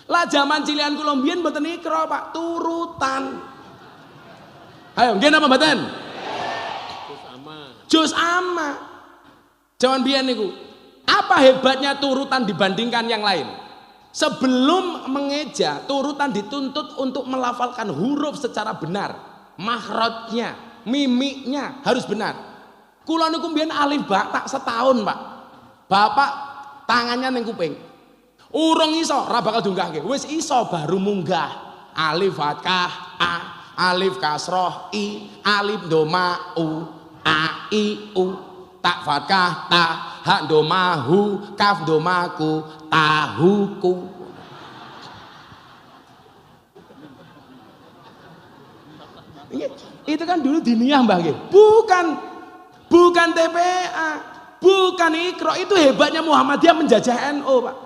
Lah zaman cilian kula mbiyen mboten Iqra, Pak, turutan. Ayo, nggih napa mboten? Juz amma. Zaman biyen niku. Apa hebatnya turutan dibandingkan yang lain? Sebelum mengeja, turutan dituntut untuk melafalkan huruf secara benar. Makhrajnya, mimiknya harus benar. Kula niku mbiyen alif ba tak setahun, Pak. Bapak tangannya ning kuping. Urung iso, ora bakal diunggahke. Wis iso baru munggah. Alif fathah a, alif kasroh i, alif doma u, a i u, tak fathah ta, hak domahu, kaf domaku, tahuku. Itu kan dulu diniyah, Mbah nggih. Bukan TPA, bukan Iqra. Itu hebatnya Muhammadiyah menjajah NU, Pak.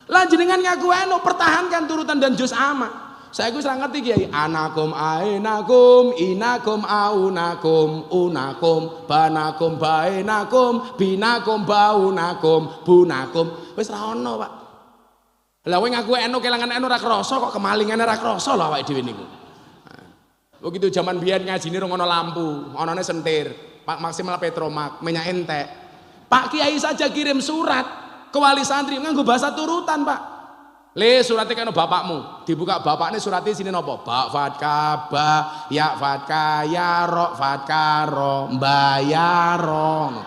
Lanjenengan ngaku NU, pertahankan turutan dan juz amma. Saya gue serang ngerti Kiai. Anakum ainakum inakum aunakum unakum banakum bainakum binakum baunakum bunakum. Wis ra ono, Pak. Lah kowe ngaku NU kelangan NU ra krasa kok kemalingane ra krasa lho awake dhewe niku. Begitu zaman biyen ngajine rong ono lampu, onone sentir, Pak maksimal petromak, minyak entek. Pak Kiai saja kirim surat ke wali santri nganggo bahasa turutan, Pak. Le suratnya kan bapakmu, dibuka bapaknya suratnya sini nopo, ba fatka ba ya fatka ya ro fatka ro bayaro.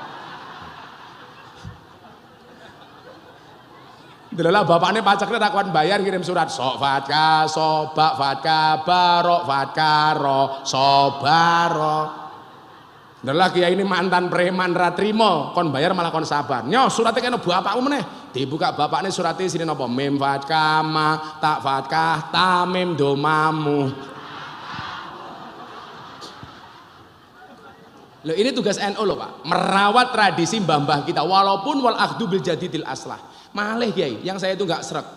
Delalah bapaknya pajaknya takuan bayar kirim surat sok fatka so ba fatka ba ro fatka ro so baro. Delalah Kiai ini mantan preman ratrimo, kon bayar malah kon sabar. Nyo suratnya kan bapakmu meneh. Dibuka bapaknya suratnya sini nopo mim fatkah ma tak fatkah ta mim domamu. Loh ini tugas NU loh, Pak, merawat tradisi mbah-mbah kita walaupun wal akhdu bil jadidil aslah. Malih Kiai, yang saya itu nggak srek.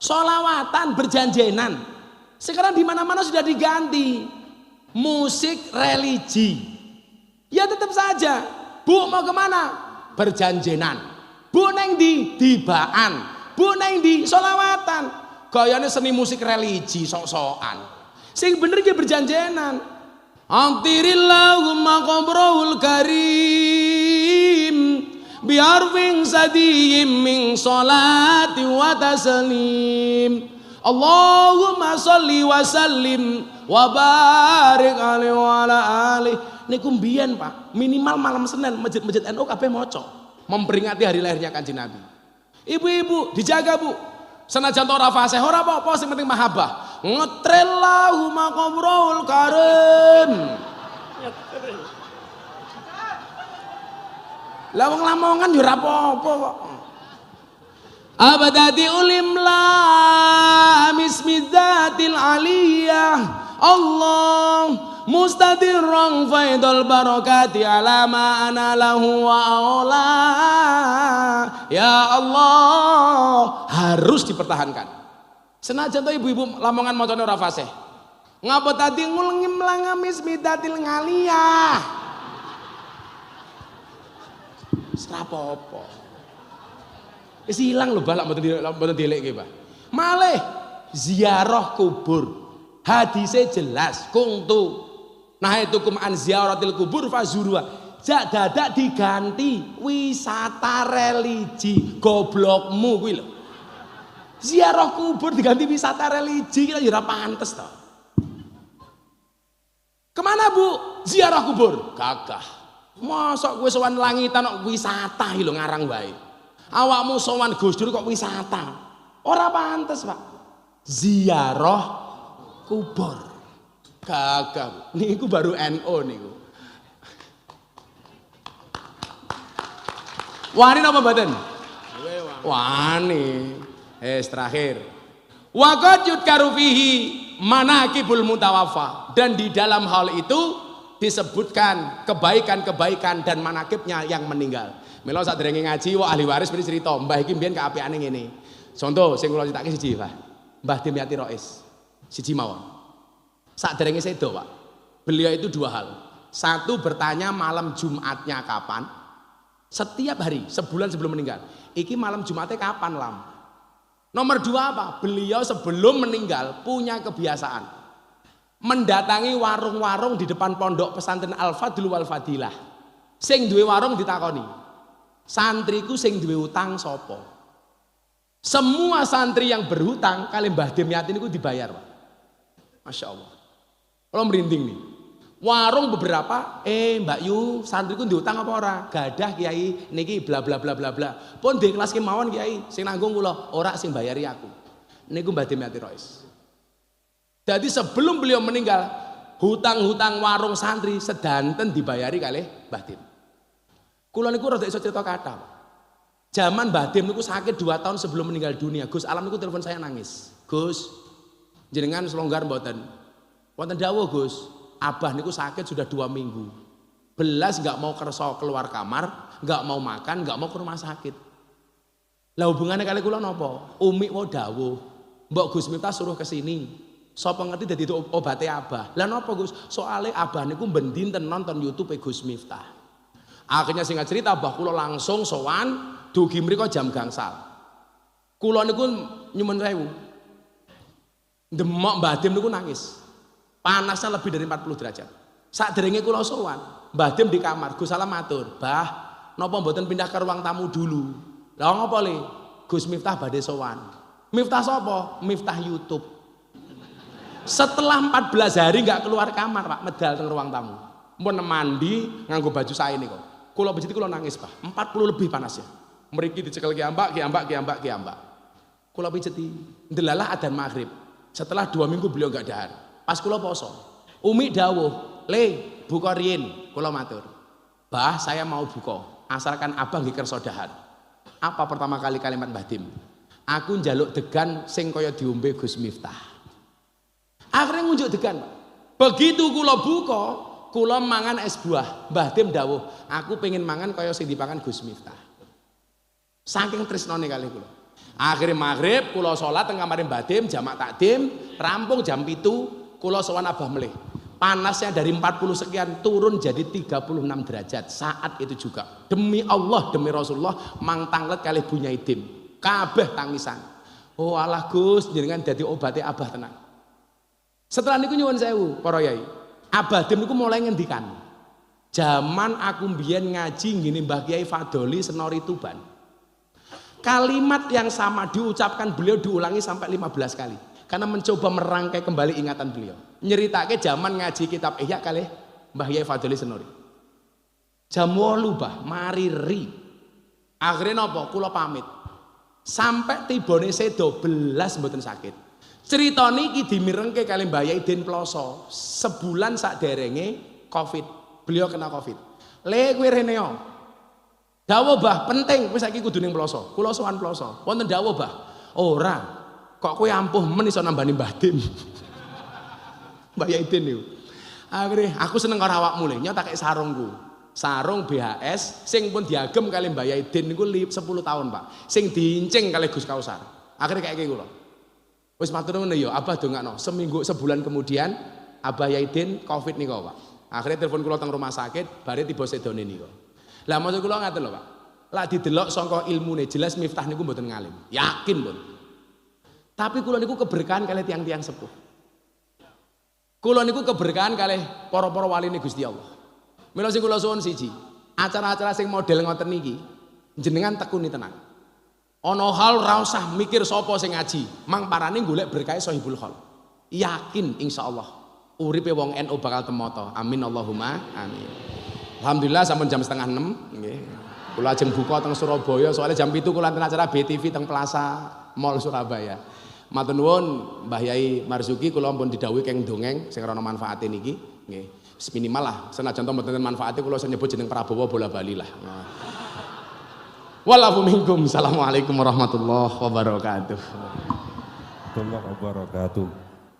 Solawatan berjanjenan. Sekarang di mana-mana sudah diganti. Musik religi. Ya tetap saja. Bu mau kemana? Berjanjenan. Bu neng di dibaan, bu neng di solawatan. lamongan. Gayane seni musik religi sok-sokan. Sing bener ki berjanjenan. Amtirillahumma qabrul karim biarfing sadiyim min salati wa taslim. Allahumma sholli wa sallim wa barik alaihi wa ala alihi. Niku mbiyen Pak, minimal malam Senin masjid-masjid NU kabeh maca memperingati hari lahirnya Kanjeng Nabi. Ibu-ibu dijaga Bu. Senajan ora fasih ora apa-apa sing penting mahabbah. Ngetrillahumma qabrul karim. Lah wong Lamongan yo ora apa-apa kok. Abadati ulim la mismidzatil aliyah Allah mustadirran faidul barakati ala ma ana lahu wa aula. Ya Allah, harus dipertahankan. Senajan to ibu-ibu Lamongan macane ora fasih. Ngapa tadi ngulngim langa mismidzatil aliyah. Serapopo. Wis ilang lho balak mboten dilek iki, Pak. Malih ziarah kubur. Hadise jelas, kungtu nahaitukum an ziaratil kubur fazurwa. Jak dadak diganti wisata religi. Goblokmu kuwi lho. Ziarah kubur diganti wisata religi kira ora pantes to. Kemana Bu? Ziarah kubur. Gagah. Mosok kowe sowan langitan kok wisata iki lho ngarang wae. Awakmu sowan Gus Dur kok wisata. Ora pantes, Pak. Ziarah kubur. Gagah. Niku baru NU niku. Wani napa mboten? Wani. Terakhir. Wa qad yudkaru fihi manaqibul mutawaffa. Dan di dalam hal itu disebutkan kebaikan-kebaikan dan manakibnya yang meninggal. Mila sadurunge ngaji wong ahli waris mesti cerita, Mbah iki mbiyen kaapiane ngene. Contoh sing kula critake siji, Pak. Mbah Dimyati Rais. Siji mawon. Sadurunge sedo, Pak. Beliau itu dua hal. Satu bertanya malam Jumatnya kapan? Setiap hari, sebulan sebelum meninggal. Iki malam Jumatnya kapan, Lam? Nomor dua apa? Beliau sebelum meninggal punya kebiasaan mendatangi warung-warung di depan pondok pesantren Al-Fadl wal Fadilah. Sing duwe warung ditakoni. Santriku sing duwe utang sapa? Semua santri yang berhutang kali Mbah Dimyati niku dibayar, Pak. Masya Allah. Kalau merinding nih. Warung beberapa, Mbak Yu, santriku diutang apa ora? Gadah Kiai, niki bla bla bla bla bla. Pun di kelas kemawon Kiai, sing nanggung kula, ora sing bayari aku. Niku Mbah Dimyati Rais. Jadi sebelum beliau meninggal, hutang-hutang warung santri sedanten dibayari kalih Mbah Dim. Kula niku rada iso cerita kathah. Zaman Mbah Dim niku sakit 2 tahun sebelum meninggal dunia. Gus Alam niku telepon saya nangis. Gus, jenengan selonggar mboten? Wonten dawuh Gus, Abah niku sakit sudah 2 minggu. Belas enggak mau kerso keluar kamar, enggak mau makan, enggak mau ke rumah sakit. Lah hubungannya kali kula napa? Umi wae dawuh, Mbok Gus Miftah suruh ke sini. Sapa ngerti dadi obate Abah. Lah napa Gus? Soale Abah niku ben dinten nonton YouTube Gus Miftah. Akhirnya singkat cerita Mbah kula langsung sowan dugi mriko jam gangsal. Kula niku nyuwun sewu. Demok Mbah Dim niku nangis. Panasnya lebih dari 40 derajat. Sakderenge kula sowan, Mbah Dim di kamar, Gus Salam matur, "Mbah, napa mboten pindah ke ruang tamu dulu?" Lah ngopo Le? Gus Miftah badhe sowan. Miftah sapa? Miftah YouTube. Setelah 14 hari enggak keluar kamar, Pak, medal teng ruang tamu. Mun mandi nganggo baju sae niku. Kula bejeti kula nangis, Pak. 40 lebih panasnya. Mriki dicekel kiambak. Kula pijeti, ndelalah adzan maghrib. Setelah 2 minggu beliau enggak dahar. Pas kula poso. Umi dawuh, "Le, buka riyin." Kula matur, "Bah, saya mau buka. Asalkan Abang nggih kersa dahar." Apa pertama kali kalimat Mbah Dim? Aku njaluk degan sing kaya diombe Gus Miftah. Akhirnya ngunjuk degan, Pak. Begitu kula buka, kula mangan es buah. Mbah Dim dawuh, "Aku pengen mangan kaya sing dipangan Gus Miftah." Saking tresnane kali kula. Akhirnya maghrib kula salat teng kamare Mbah Dim, jamak takdim, rampung jam 7, kula sowan Abah melih. Panasnya dari 40 sekian turun jadi 36 derajat. Saat itu juga demi Allah, demi Rasulullah, Mang Tanglet kalih Bunyai Dim kabeh tangisan. Oh alah Gus, jenengan dadi obate Abah tenang. Setelah niku nyuwun sewu para yai. Abah Dem niku mulai ngendikan. Zaman aku mbiyen ngaji ngene Mbah Kiai Fadoli Senori Tuban. Kalimat yang sama diucapkan beliau diulangi sampai 15 kali. Karena mencoba merangkai kembali ingatan beliau. Nyeritake zaman ngaji kitab Ihya kali Mbah Kiai Fadoli Senori. Jam 8 Bah, mari ri. Akhirnya napa? Kula pamit. Sampai tibone sedo belas mboten sakit. Cerita niki dimirengke kali Mbah Yai Den Ploso. Sebulan sakderenge Covid. Beliau kena Covid. Le kowe rene yo. Dawuh Bah, penting kowe saiki kudu ning Ploso. Kula sowan Ploso. Wonten dawuh Bah. Ora. Kok kowe ampuh men iso nambani Mbah Dim. Mbah Yai Den niku. Akhire aku seneng karo awakmu le, nyotake sarungku. Sarung BHS sing pun diagem kali Mbah Yai Den niku 10 tahun, Pak. Sing diincing kali Gus Kausar. Akhirnya kayak kula. Wis matur nuwun ya, Abah dongakno. Seminggu sebulan kemudian Abah Yai Den Covid niku, Pak. Akhirnya telepon kula teng rumah sakit, bare tiba sedone niku. Lah maksud kula ngaten lho, Pak. Lah didelok saka ilmune jelas Miftah niku mboten ngalim. Yakin pun. Tapi kula niku keberkahan kali tiang-tiang sepuh. Kula niku keberkahan kali para-para waline Gusti Allah. Mila sing kula suwun siji, acara-acara sing model ngoten niki jenengan tekuni tenang. Ana hal ora usah mikir sapa sing ngaji, mang parane golek berkah Sohibul Hal. Yakin insyaallah uripe wong NU bakal temoto. Amin Allahumma amin. Alhamdulillah sampun jam 5:30 nggih. Kula ajeng buka teng Surabaya, soalnya jam 7 kula enten acara BTV teng Plaza Mall Surabaya. Matur nuwun Mbah Yai Marzuki kula pun didhawuhi keng dongeng sing ana manfaate niki nggih. Minimal lah, senajan to mboten manfaate kula nyebut jeneng Prabowo bola bali lah. Walafu minkum. Assalamualaikum warahmatullahi wabarakatuh. Warahmatullahi wabarakatuh.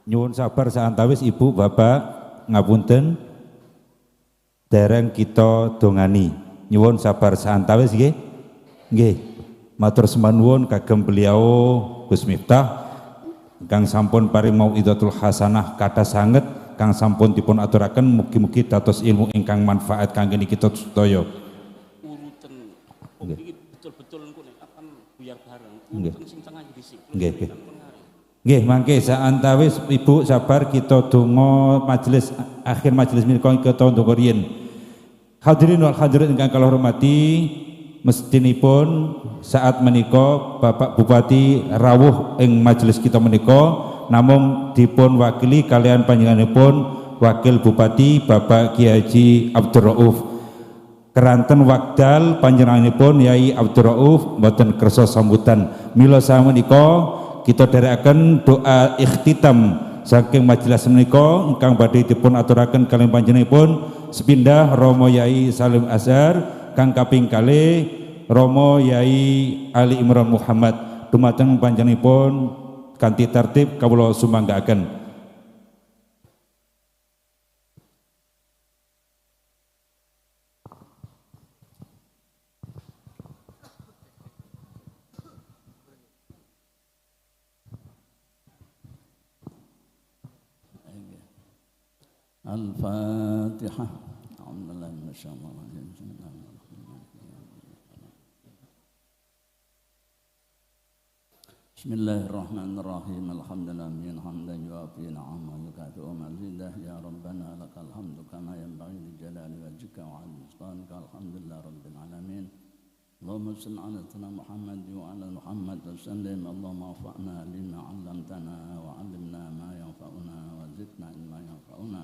Nyuwun sabar saantawis Ibu Bapak ngapunten dereng kita dongani. Nyuwun sabar saantawis nggih. Nggih. Matur sembah kagem beliau Gus Miftah ingkang sampun paring mauidhatul hasanah kathah sanget kang sampun dipun aturaken mugi-mugi dados ilmu ingkang manfaat kangge kita sedaya. Urutan iki betul-betul engko nek akan buyar bareng. Urutan sing tengah dhisik. Nggih. Nggih, mangke saantawis Ibu sabar kita donga majelis akhir majelis menika kita ndonga riyin. Hadirin wal hadirat ingkang kula hormati, mestinipun saat menika Bapak Bupati rawuh ing majelis kita menika namung dipun wakili kalian panjenenganipun Wakil Bupati Bapak Kiai Haji Abdul Rauf. Keranten wekdal panjenenganipun Yai Abdul Rauf mboten kersa sambutan. Mila samenika kita dherekaken doa ikhtitam saking majelis menika ingkang badhe dipun aturaken kalian panjenenganipun sepindah Romo Yai Salim Azhar kang kaping kalih Romo Yai Ali Imran Muhammad dumateng panjenenganipun kanthi tertib kawula sumanggaaken. Al-Fatihah. Alhamdulillah masyaallah. Bismillahirrahmanirrahim. Alhamdulillah min hamdan yuafi ni'amahu yukafi'u mazidah ya rabbana lakal hamdu kama yanbaghi li jalali wajhika wa 'azimi sultanika. Alhamdulillah rabbil alamin. Allahumma shalli ala sayyidina Muhammad wa ala Muhammad wa sallim. Allahumma anfa'na bima 'allamtana wa 'allimna ma yanfa'una wa zidna ilma yanfa'una.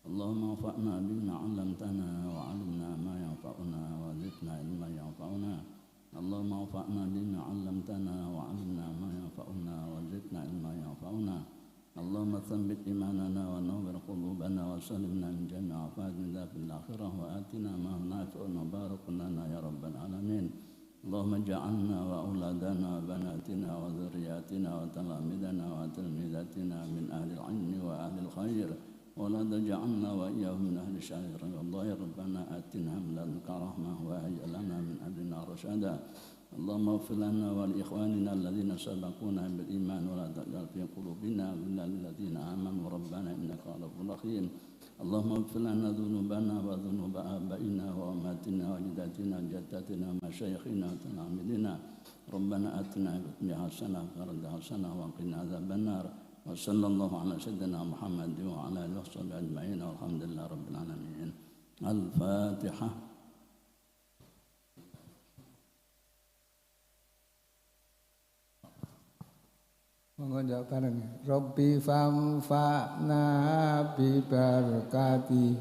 Allahumma anfa'na bima 'allamtana wa 'allimna ma yanfa'una wa zidna ilma yanfa'una. Allahumma anfa'na bima 'allamtana wa 'allimna ma yanfa'una wa zidna ilma yanfa'una. Allahumma tsabbit imanana wa nawwir qulubana wa sallimna min jami'i afadina fil akhirah wa atina ma nafi'una barakun lana ya rabbal alamin. Allahumma ja'alna wa auladana wa banatina wa dhurriyyatina wa talamidana wa tilmidatina min ahli al-'ilmi wa ahli al-khair. ولا تجعلنا وإياهم من أهل الشر والله يا ربنا آتنا من لدنك رحمة وهيئ لنا من أمرنا رشدا. اللهم اغفر لنا ولإخواننا الذين سبقونا بالإيمان ولا تجعل في قلوبنا غلا للذين آمنوا ربنا إنك رؤوف رحيم. اللهم اغفر لنا ذنوبنا وذنوب آبائنا وأمهاتنا وأجدادنا وجداتنا ومشايخنا وتلاميذنا ربنا آتنا في الدنيا حسنة وفي الآخرة حسنة وقنا عذاب النار وصلى الله على سيدنا محمد وعلى آله وصحبه أجمعين والحمد لله رب العالمين. الفاتحة. Monggo jawab bareng. Rabbi famfa'na bi barakati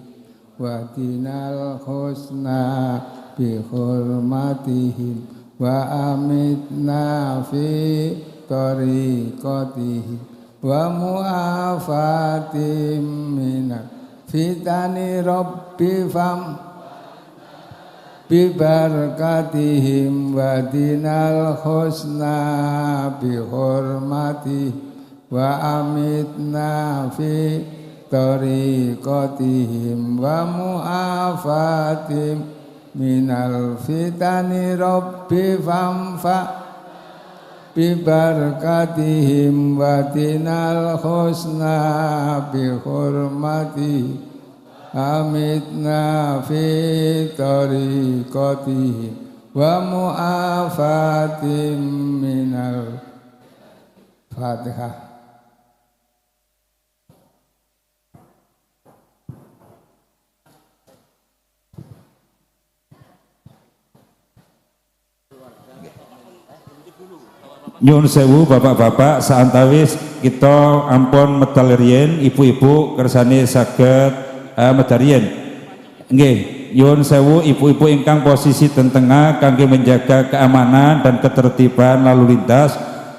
wa dinal husna bi hurmatihim wa amitna fi tariqatihim wa mu'afatim minal fitani rabbi fam bi barakatihim wa dinal husna bi hurmati wa amitna fi tariqatihim wa mu'afatim minal fitani rabbi famfa bi barakatihim wa dinal husna bi hurmati amitna fi tariqatihim wa mu'afatim minal Fatihah. Nyuwun sewu bapak-bapak saantawis kita ampun medal riyen ibu-ibu kersane saged medal riyen. Nggih, nyuwun sewu ibu-ibu ingkang posisi ten tengah kangge menjaga keamanan dan ketertiban lalu lintas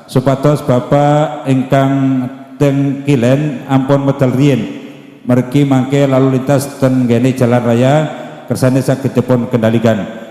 supados bapak ingkang teng kilen ampun medal riyen. Mergi mangke lalu lintas ten ngene jalan raya kersane saged dipun kendalikan.